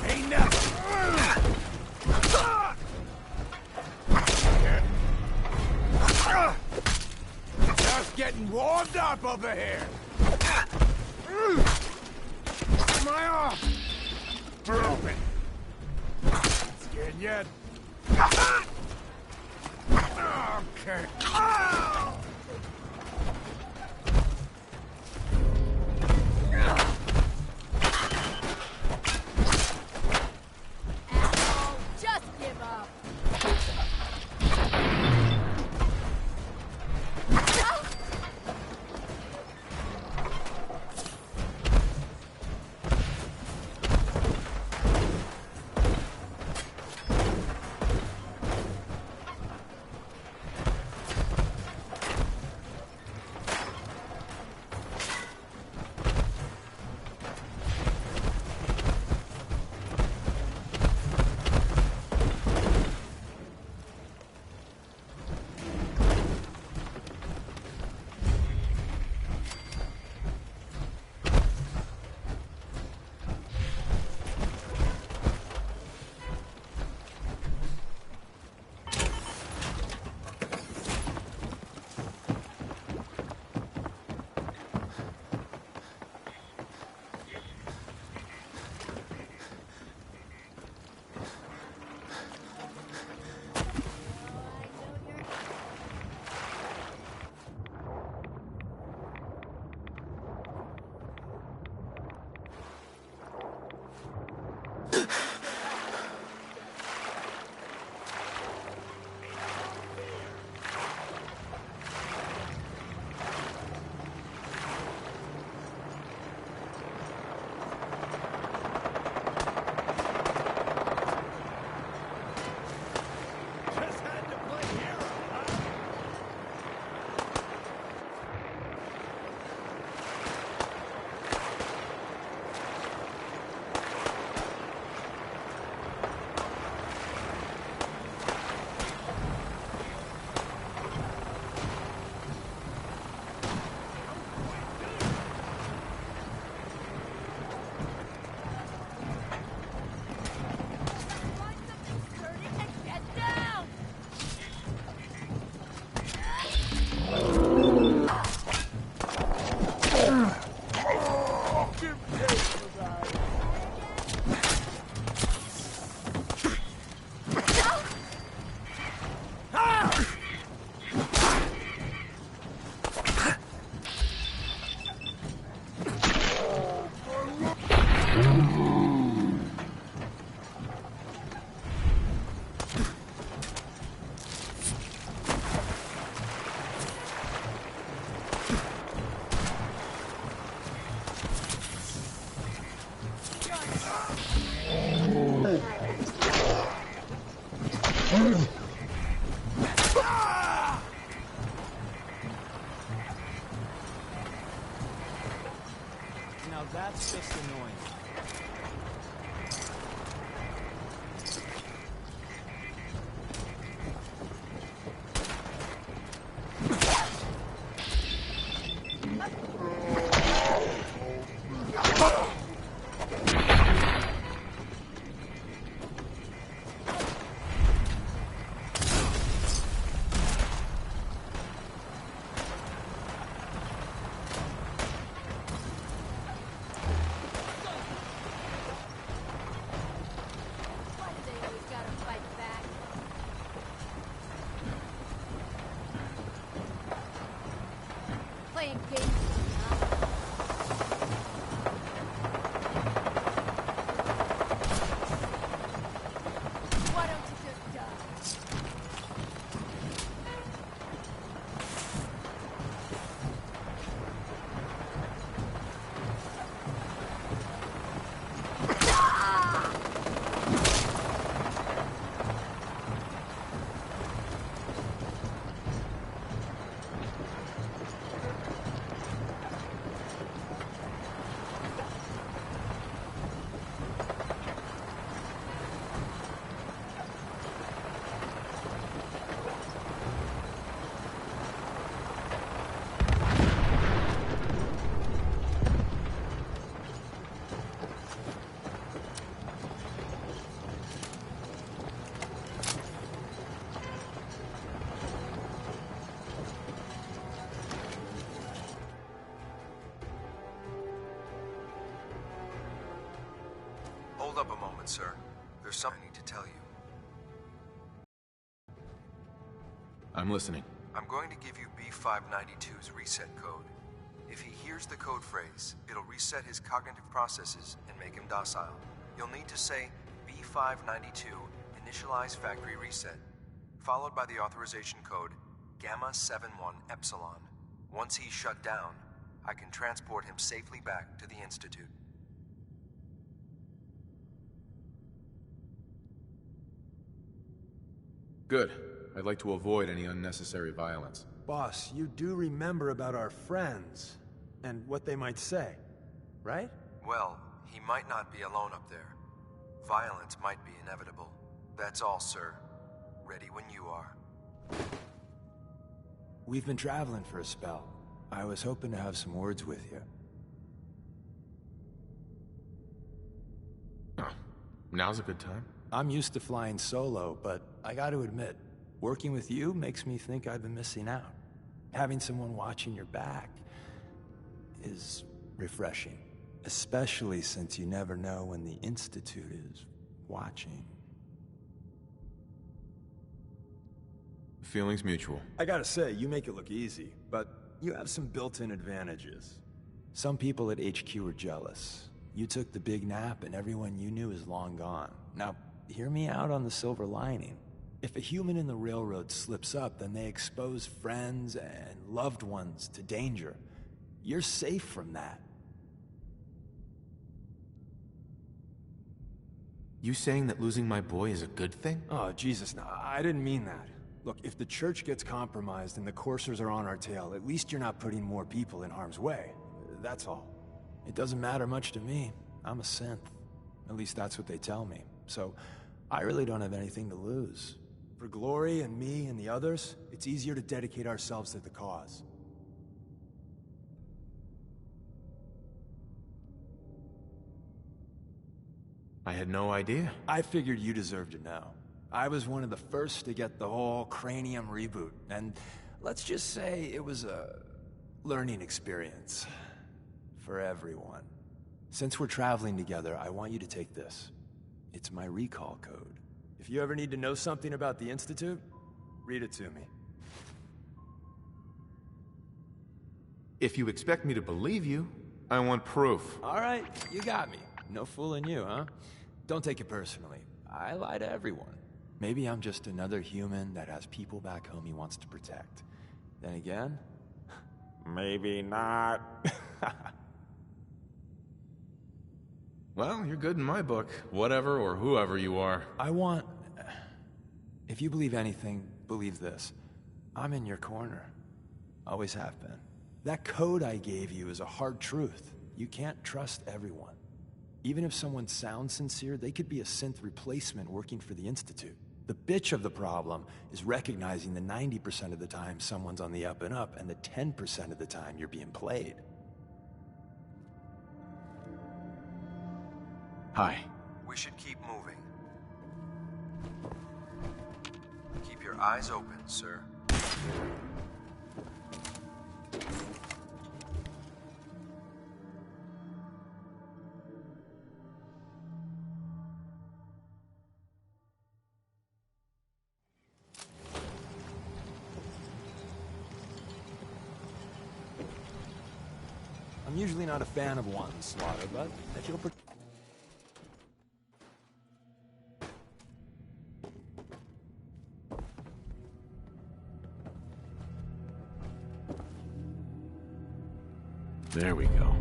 enough! Warmed up over here. My arm. Open. Scared yet? Okay. Just give up. Now that's just annoying. Playing games. Why don't you just die? Hold up a moment, sir. There's something I need to tell you. I'm listening. I'm going to give you B592's reset code. If he hears the code phrase, it'll reset his cognitive processes and make him docile. You'll need to say B592 initialize factory reset, followed by the authorization code Gamma 71 Epsilon. Once he's shut down, I can transport him safely back to the Institute. Good. I'd like to avoid any unnecessary violence. Boss, you do remember about our friends and what they might say, right? Well, he might not be alone up there. Violence might be inevitable. That's all, sir. Ready when you are. We've been traveling for a spell. I was hoping to have some words with you. Oh, now's a good time. I'm used to flying solo, but I gotta admit, working with you makes me think I've been missing out. Having someone watching your back is refreshing. Especially since you never know when the Institute is watching. Feelings mutual. I gotta say, you make it look easy, but you have some built-in advantages. Some people at HQ are jealous. You took the big nap and everyone you knew is long gone. Now, hear me out on the silver lining. If a human in the railroad slips up, then they expose friends and loved ones to danger. You're safe from that. You saying that losing my boy is a good thing? Oh, Jesus, no, I didn't mean that. Look, if the church gets compromised and the coursers are on our tail, at least you're not putting more people in harm's way. That's all. It doesn't matter much to me. I'm a synth. At least that's what they tell me. So, I really don't have anything to lose. For Glory and me and the others, it's easier to dedicate ourselves to the cause. I had no idea. I figured you deserved to know. I was one of the first to get the whole Cranium reboot, and let's just say it was a learning experience for everyone. Since we're traveling together, I want you to take this. It's my recall code. If you ever need to know something about the Institute, read it to me. If you expect me to believe you, I want proof. All right, you got me. No fooling you, huh? Don't take it personally. I lie to everyone. Maybe I'm just another human that has people back home he wants to protect. Then again, maybe not. Well, you're good in my book. Whatever or whoever you are. If you believe anything, believe this. I'm in your corner. Always have been. That code I gave you is a hard truth. You can't trust everyone. Even if someone sounds sincere, they could be a synth replacement working for the Institute. The bitch of the problem is recognizing the 90% of the time someone's on the up and up, and the 10% of the time you're being played. Hi. We should keep moving. Keep your eyes open, sir. I'm usually not a fan of wanton slaughter, but if you'll... There we go.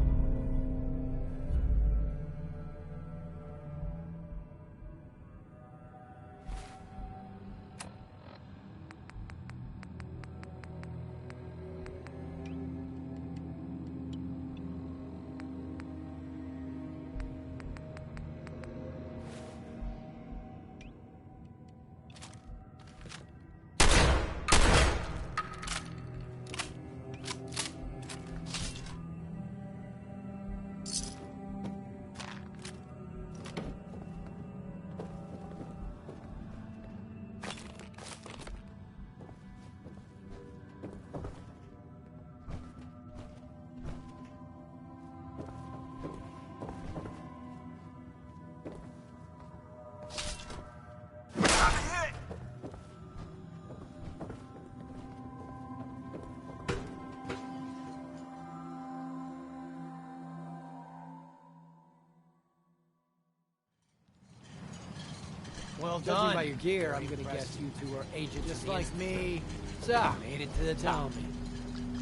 Well Judging done. by your gear, I'm gonna guess you two are agents just like me. So, made it to the top.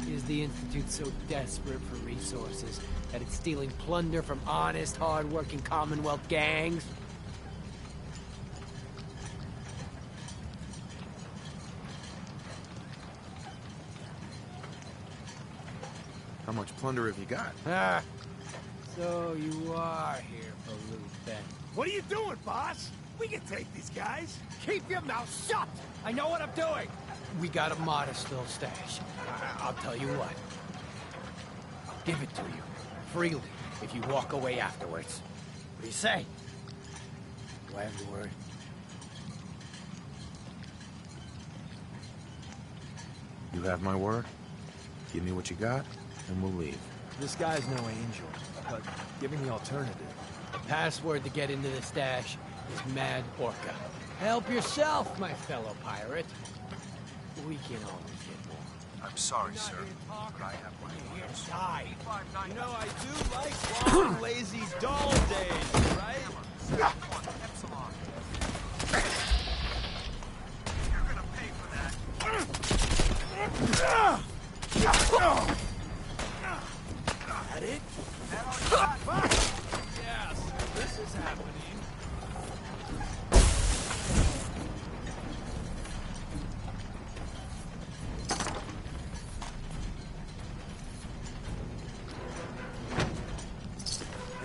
Is the Institute so desperate for resources that it's stealing plunder from honest, hard-working Commonwealth gangs? How much plunder have you got? Ah, so you are here for loot, then. What are you doing, boss? We can take these guys. Keep your mouth shut! I know what I'm doing! We got a modest little stash. I'll tell you what. I'll give it to you, freely, if you walk away afterwards. What do you say? Do I have your word? You have my word? Give me what you got, and we'll leave. This guy's no angel, but giving the alternative. The password to get into the stash is Mad Orca. Help yourself, my fellow pirate. We can always get more. I'm sorry, sir, but I have my orders. Die. You know, I do like long, lazy, dull days, right? You're gonna pay for that. That it? Yes, this is happening.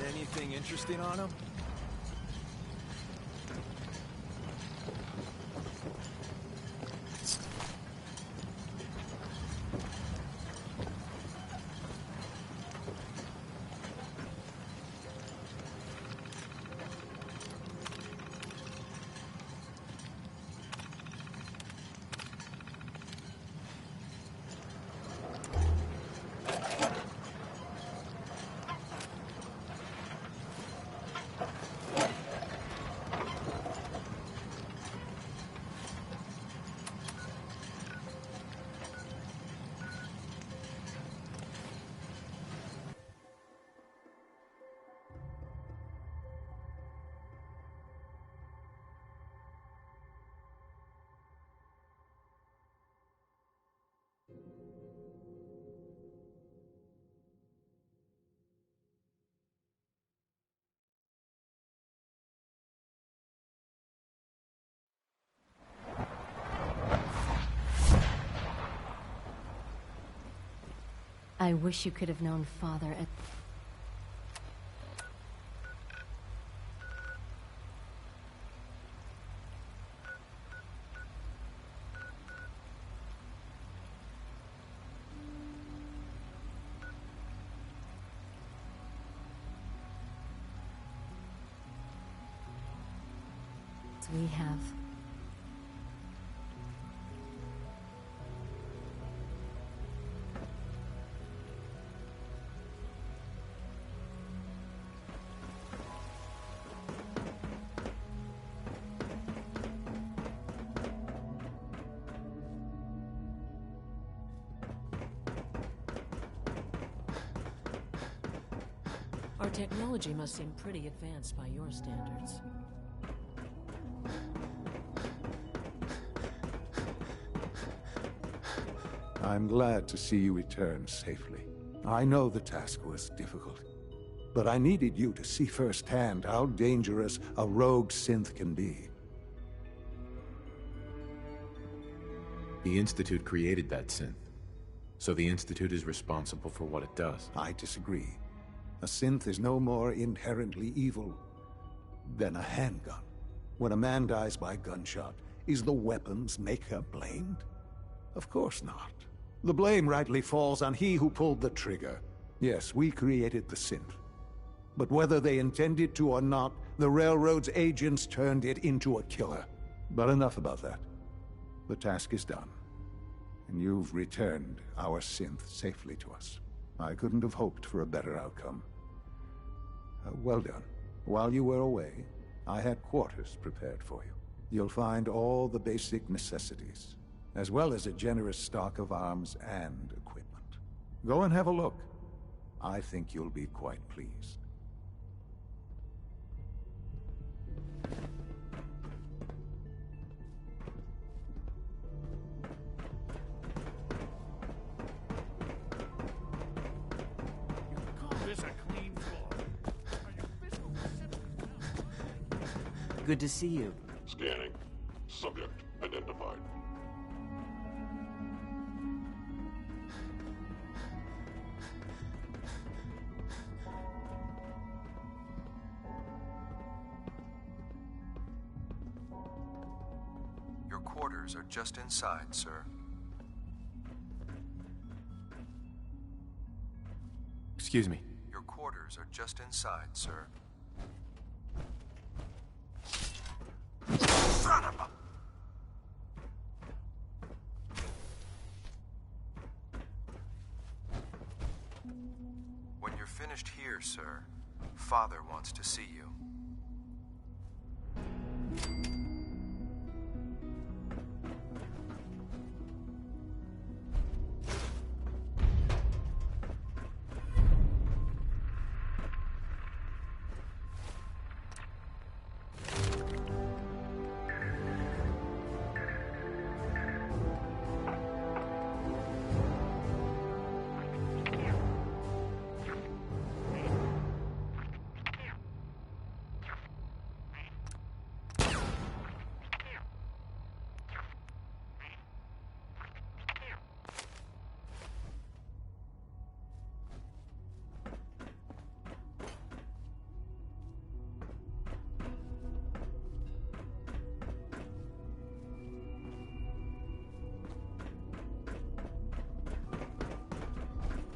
Anything interesting on him? I wish you could have known Father at... we have. Our technology must seem pretty advanced by your standards. I'm glad to see you return safely. I know the task was difficult, but I needed you to see firsthand how dangerous a rogue synth can be. The Institute created that synth, so the Institute is responsible for what it does. I disagree. A synth is no more inherently evil than a handgun. When a man dies by gunshot, is the weapon's maker blamed? Of course not. The blame rightly falls on he who pulled the trigger. Yes, we created the synth. But whether they intended to or not, the Railroad's agents turned it into a killer. But enough about that. The task is done. And you've returned our synth safely to us. I couldn't have hoped for a better outcome. Well done. While you were away, I had quarters prepared for you. You'll find all the basic necessities, as well as a generous stock of arms and equipment. Go and have a look. I think you'll be quite pleased. Good to see you. Scanning. Subject identified. Your quarters are just inside, sir. Excuse me. Your quarters are just inside, sir. Son of a... When you're finished here, sir, Father wants to see you.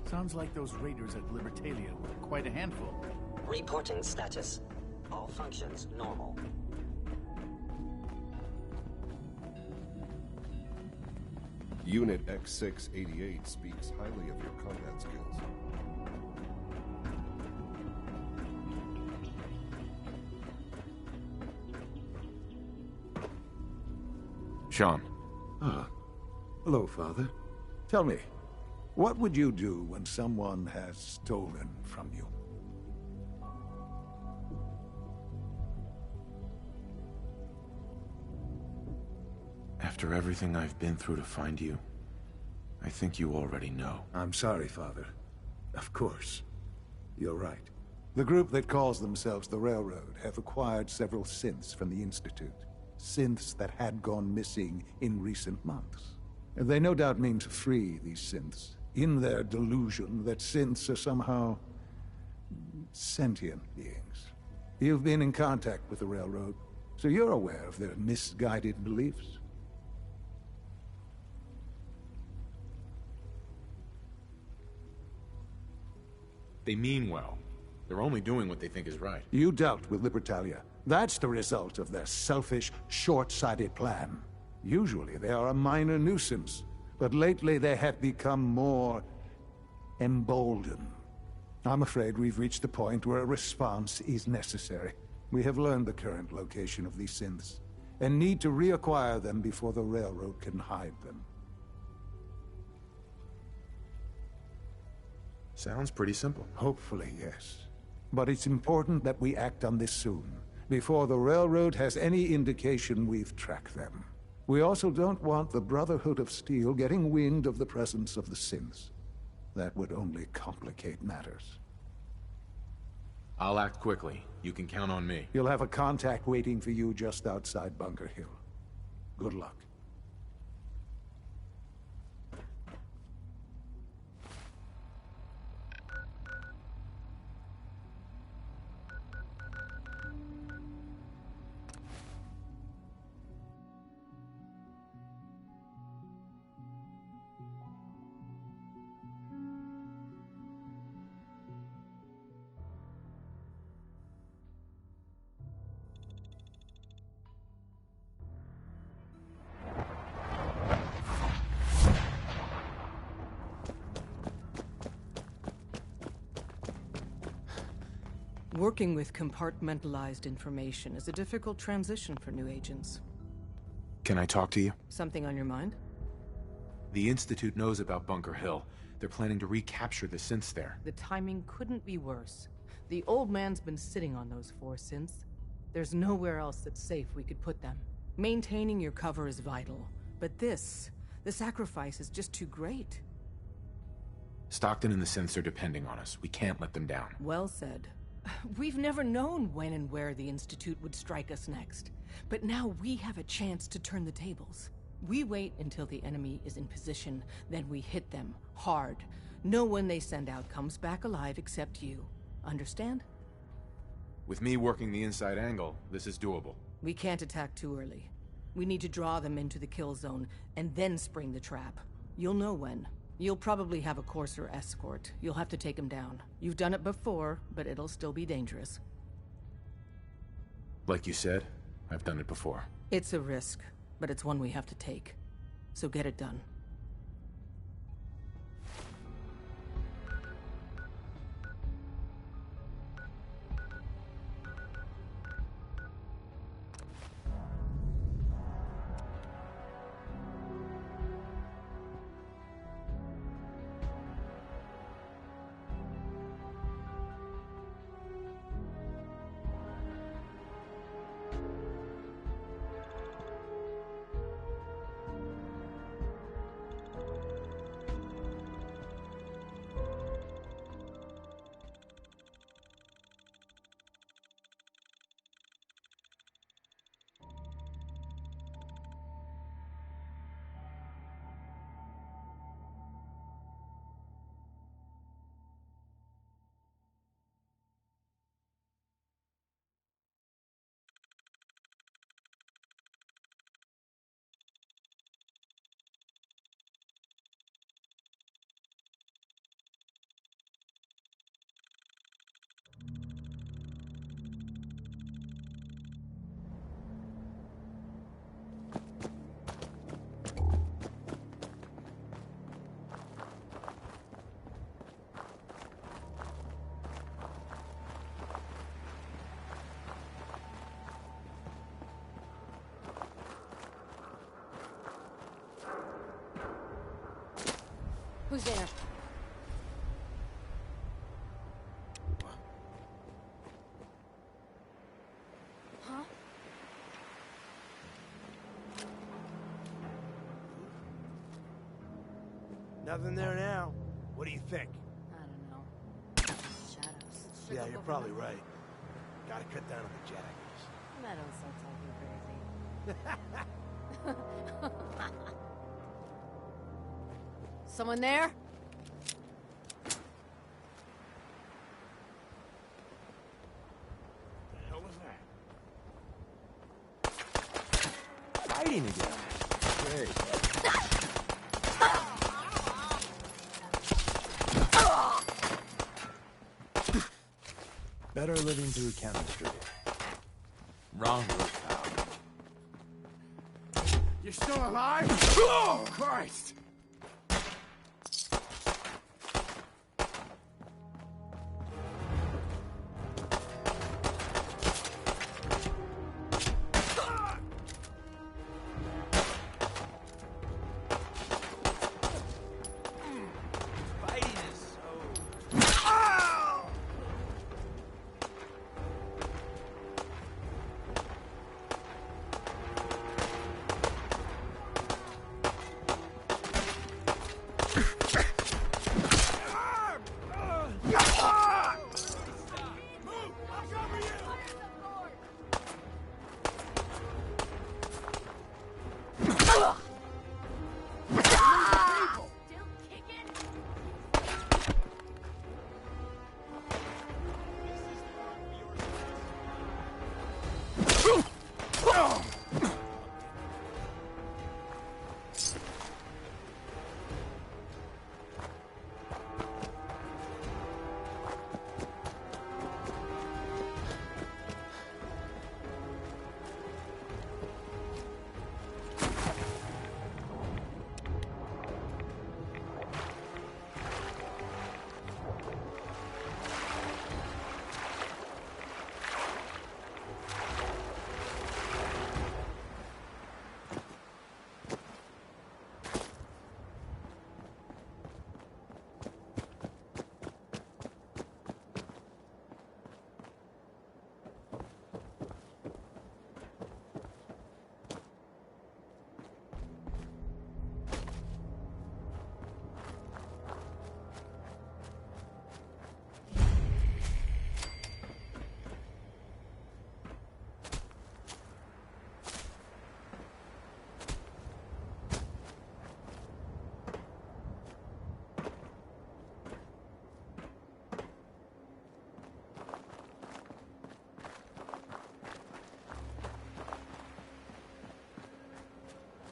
Sounds like those raiders at Libertalia were quite a handful. Reporting status. All functions normal. Unit X688 speaks highly of your combat skills. Sean. Ah. Hello, Father. Tell me, what would you do when someone has stolen from you? After everything I've been through to find you, I think you already know. I'm sorry, Father. Of course. You're right. The group that calls themselves the Railroad have acquired several synths from the Institute. Synths that had gone missing in recent months. And they no doubt mean to free these synths, in their delusion that synths are somehow sentient beings. You've been in contact with the Railroad, so you're aware of their misguided beliefs. They mean well. They're only doing what they think is right. You dealt with Libertalia. That's the result of their selfish, short-sighted plan. Usually they are a minor nuisance, but lately they have become more emboldened. I'm afraid we've reached the point where a response is necessary. We have learned the current location of these synths, and need to reacquire them before the Railroad can hide them. Sounds pretty simple. Hopefully, yes. But it's important that we act on this soon, before the Railroad has any indication we've tracked them. We also don't want the Brotherhood of Steel getting wind of the presence of the synths. That would only complicate matters. I'll act quickly. You can count on me. You'll have a contact waiting for you just outside Bunker Hill. Good luck. Working with compartmentalized information is a difficult transition for new agents. Can I talk to you? Something on your mind? The Institute knows about Bunker Hill. They're planning to recapture the synths there. The timing couldn't be worse. The old man's been sitting on those 4 synths. There's nowhere else that's safe we could put them. Maintaining your cover is vital. But the sacrifice is just too great. Stockton and the synths are depending on us. We can't let them down. Well said. We've never known when and where the Institute would strike us next. But now we have a chance to turn the tables. We wait until the enemy is in position, then we hit them hard. No one they send out comes back alive except you. Understand? With me working the inside angle, this is doable. We can't attack too early. We need to draw them into the kill zone, and then spring the trap. You'll know when. You'll probably have a Courser escort. You'll have to take him down. You've done it before, but it'll still be dangerous. Like you said, I've done it before. It's a risk, but it's one we have to take. So get it done. Who's there? Huh? Nothing there now. What do you think? I don't know. Shadows. Yeah, you're probably right. Gotta cut down on the jackals. That don't sound so crazy. Someone there? The hell was that? Fighting again. Great. Better living through chemistry. Wrong route, pal. You're still alive? Oh, Christ!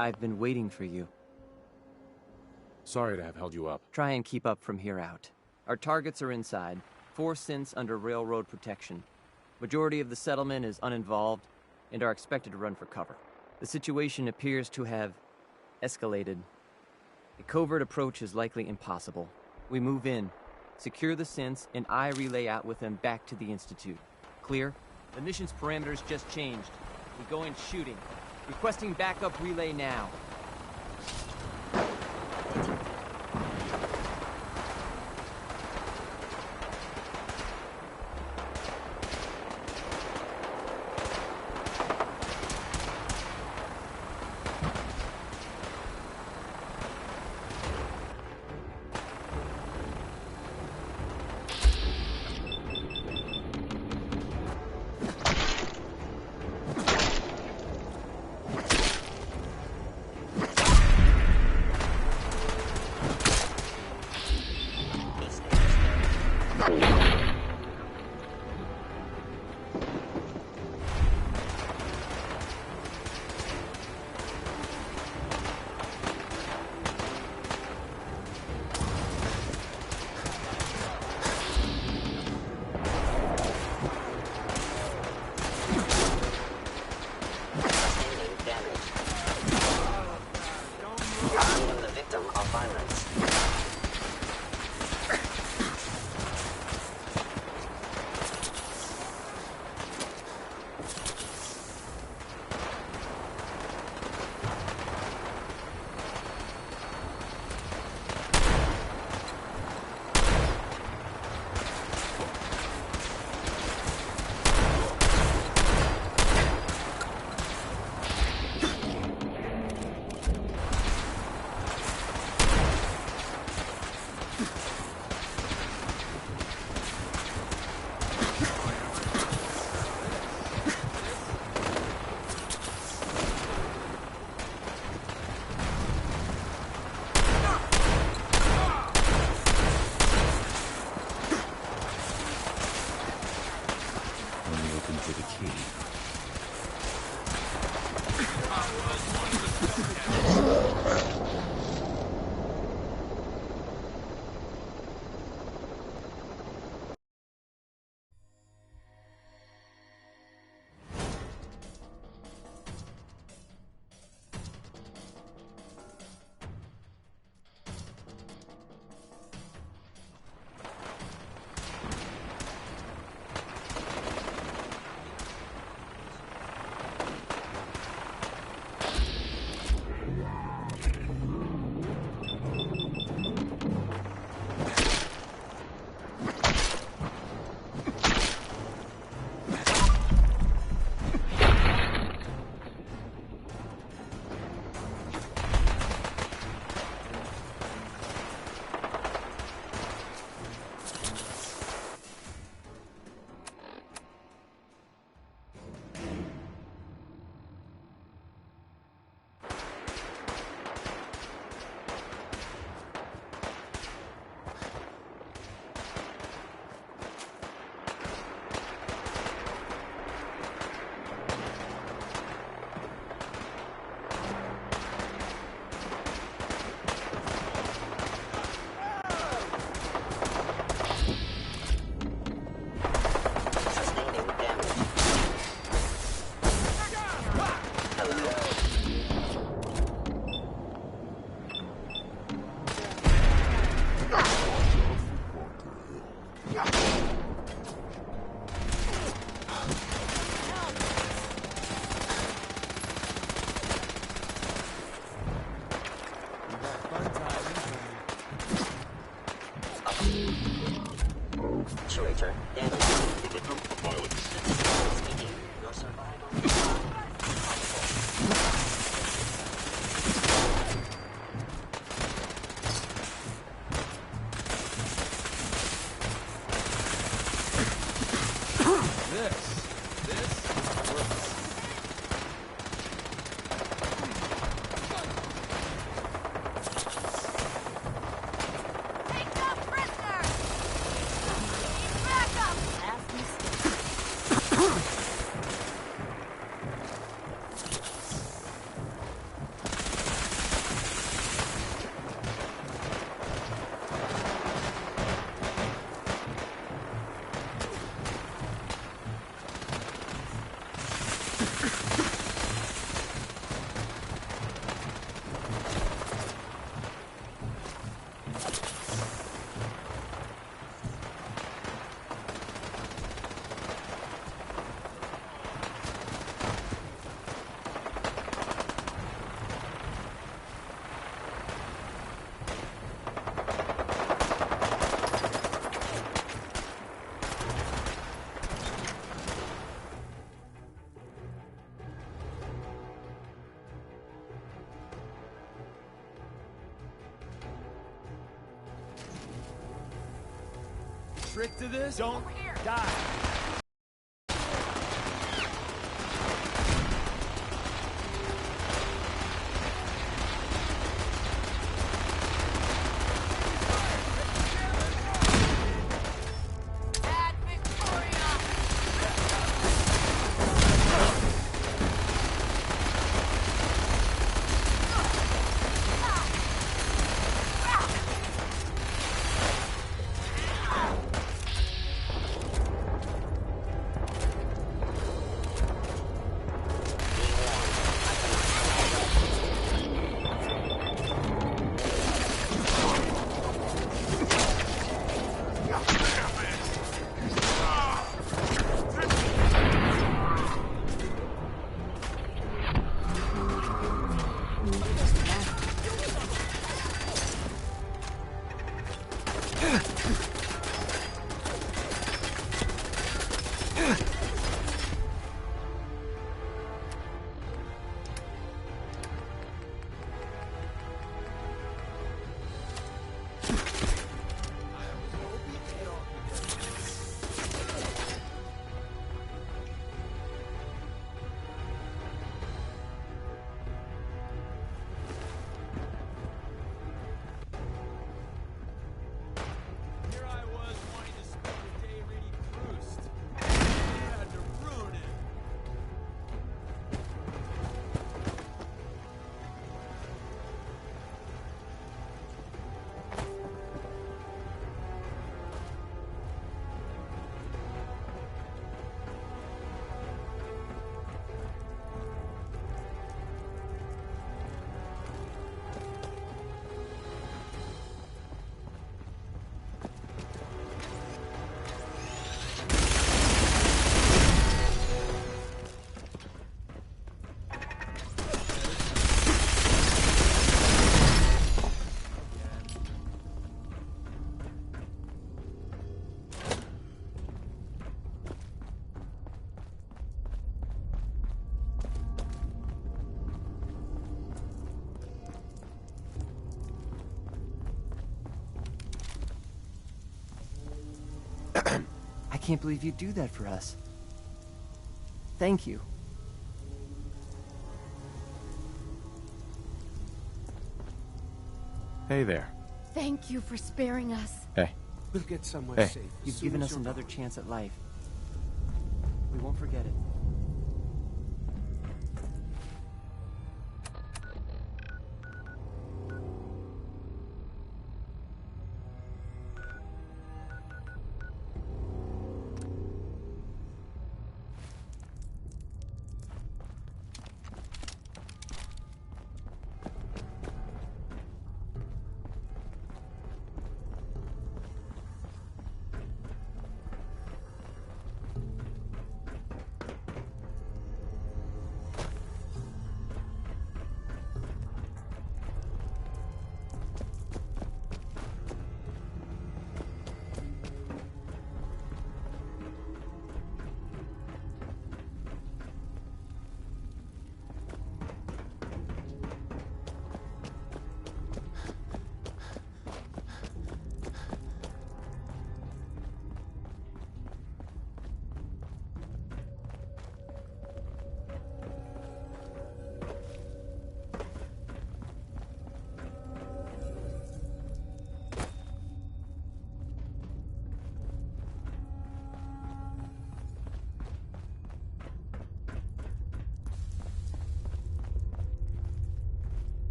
I've been waiting for you. Sorry to have held you up. Try and keep up from here out. Our targets are inside, 4 synths under railroad protection. Majority of the settlement is uninvolved and are expected to run for cover. The situation appears to have escalated. A covert approach is likely impossible. We move in, secure the synths, and I relay out with them back to the Institute. Clear? The mission's parameters just changed. We go in shooting. Requesting backup relay now. Actuator damage. Speaking. Your survival. trick to this? Don't die. I can't believe you'd do that for us. Thank you. Hey there. Thank you for sparing us. Hey. We'll get somewhere Hey. safe. as You've soon given as us you're another gone. chance at life. We won't forget it.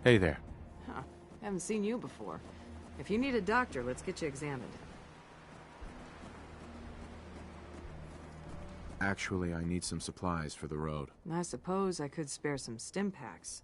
Hey there. Huh. Haven't seen you before. If you need a doctor, let's get you examined. Actually, I need some supplies for the road. I suppose I could spare some stim packs.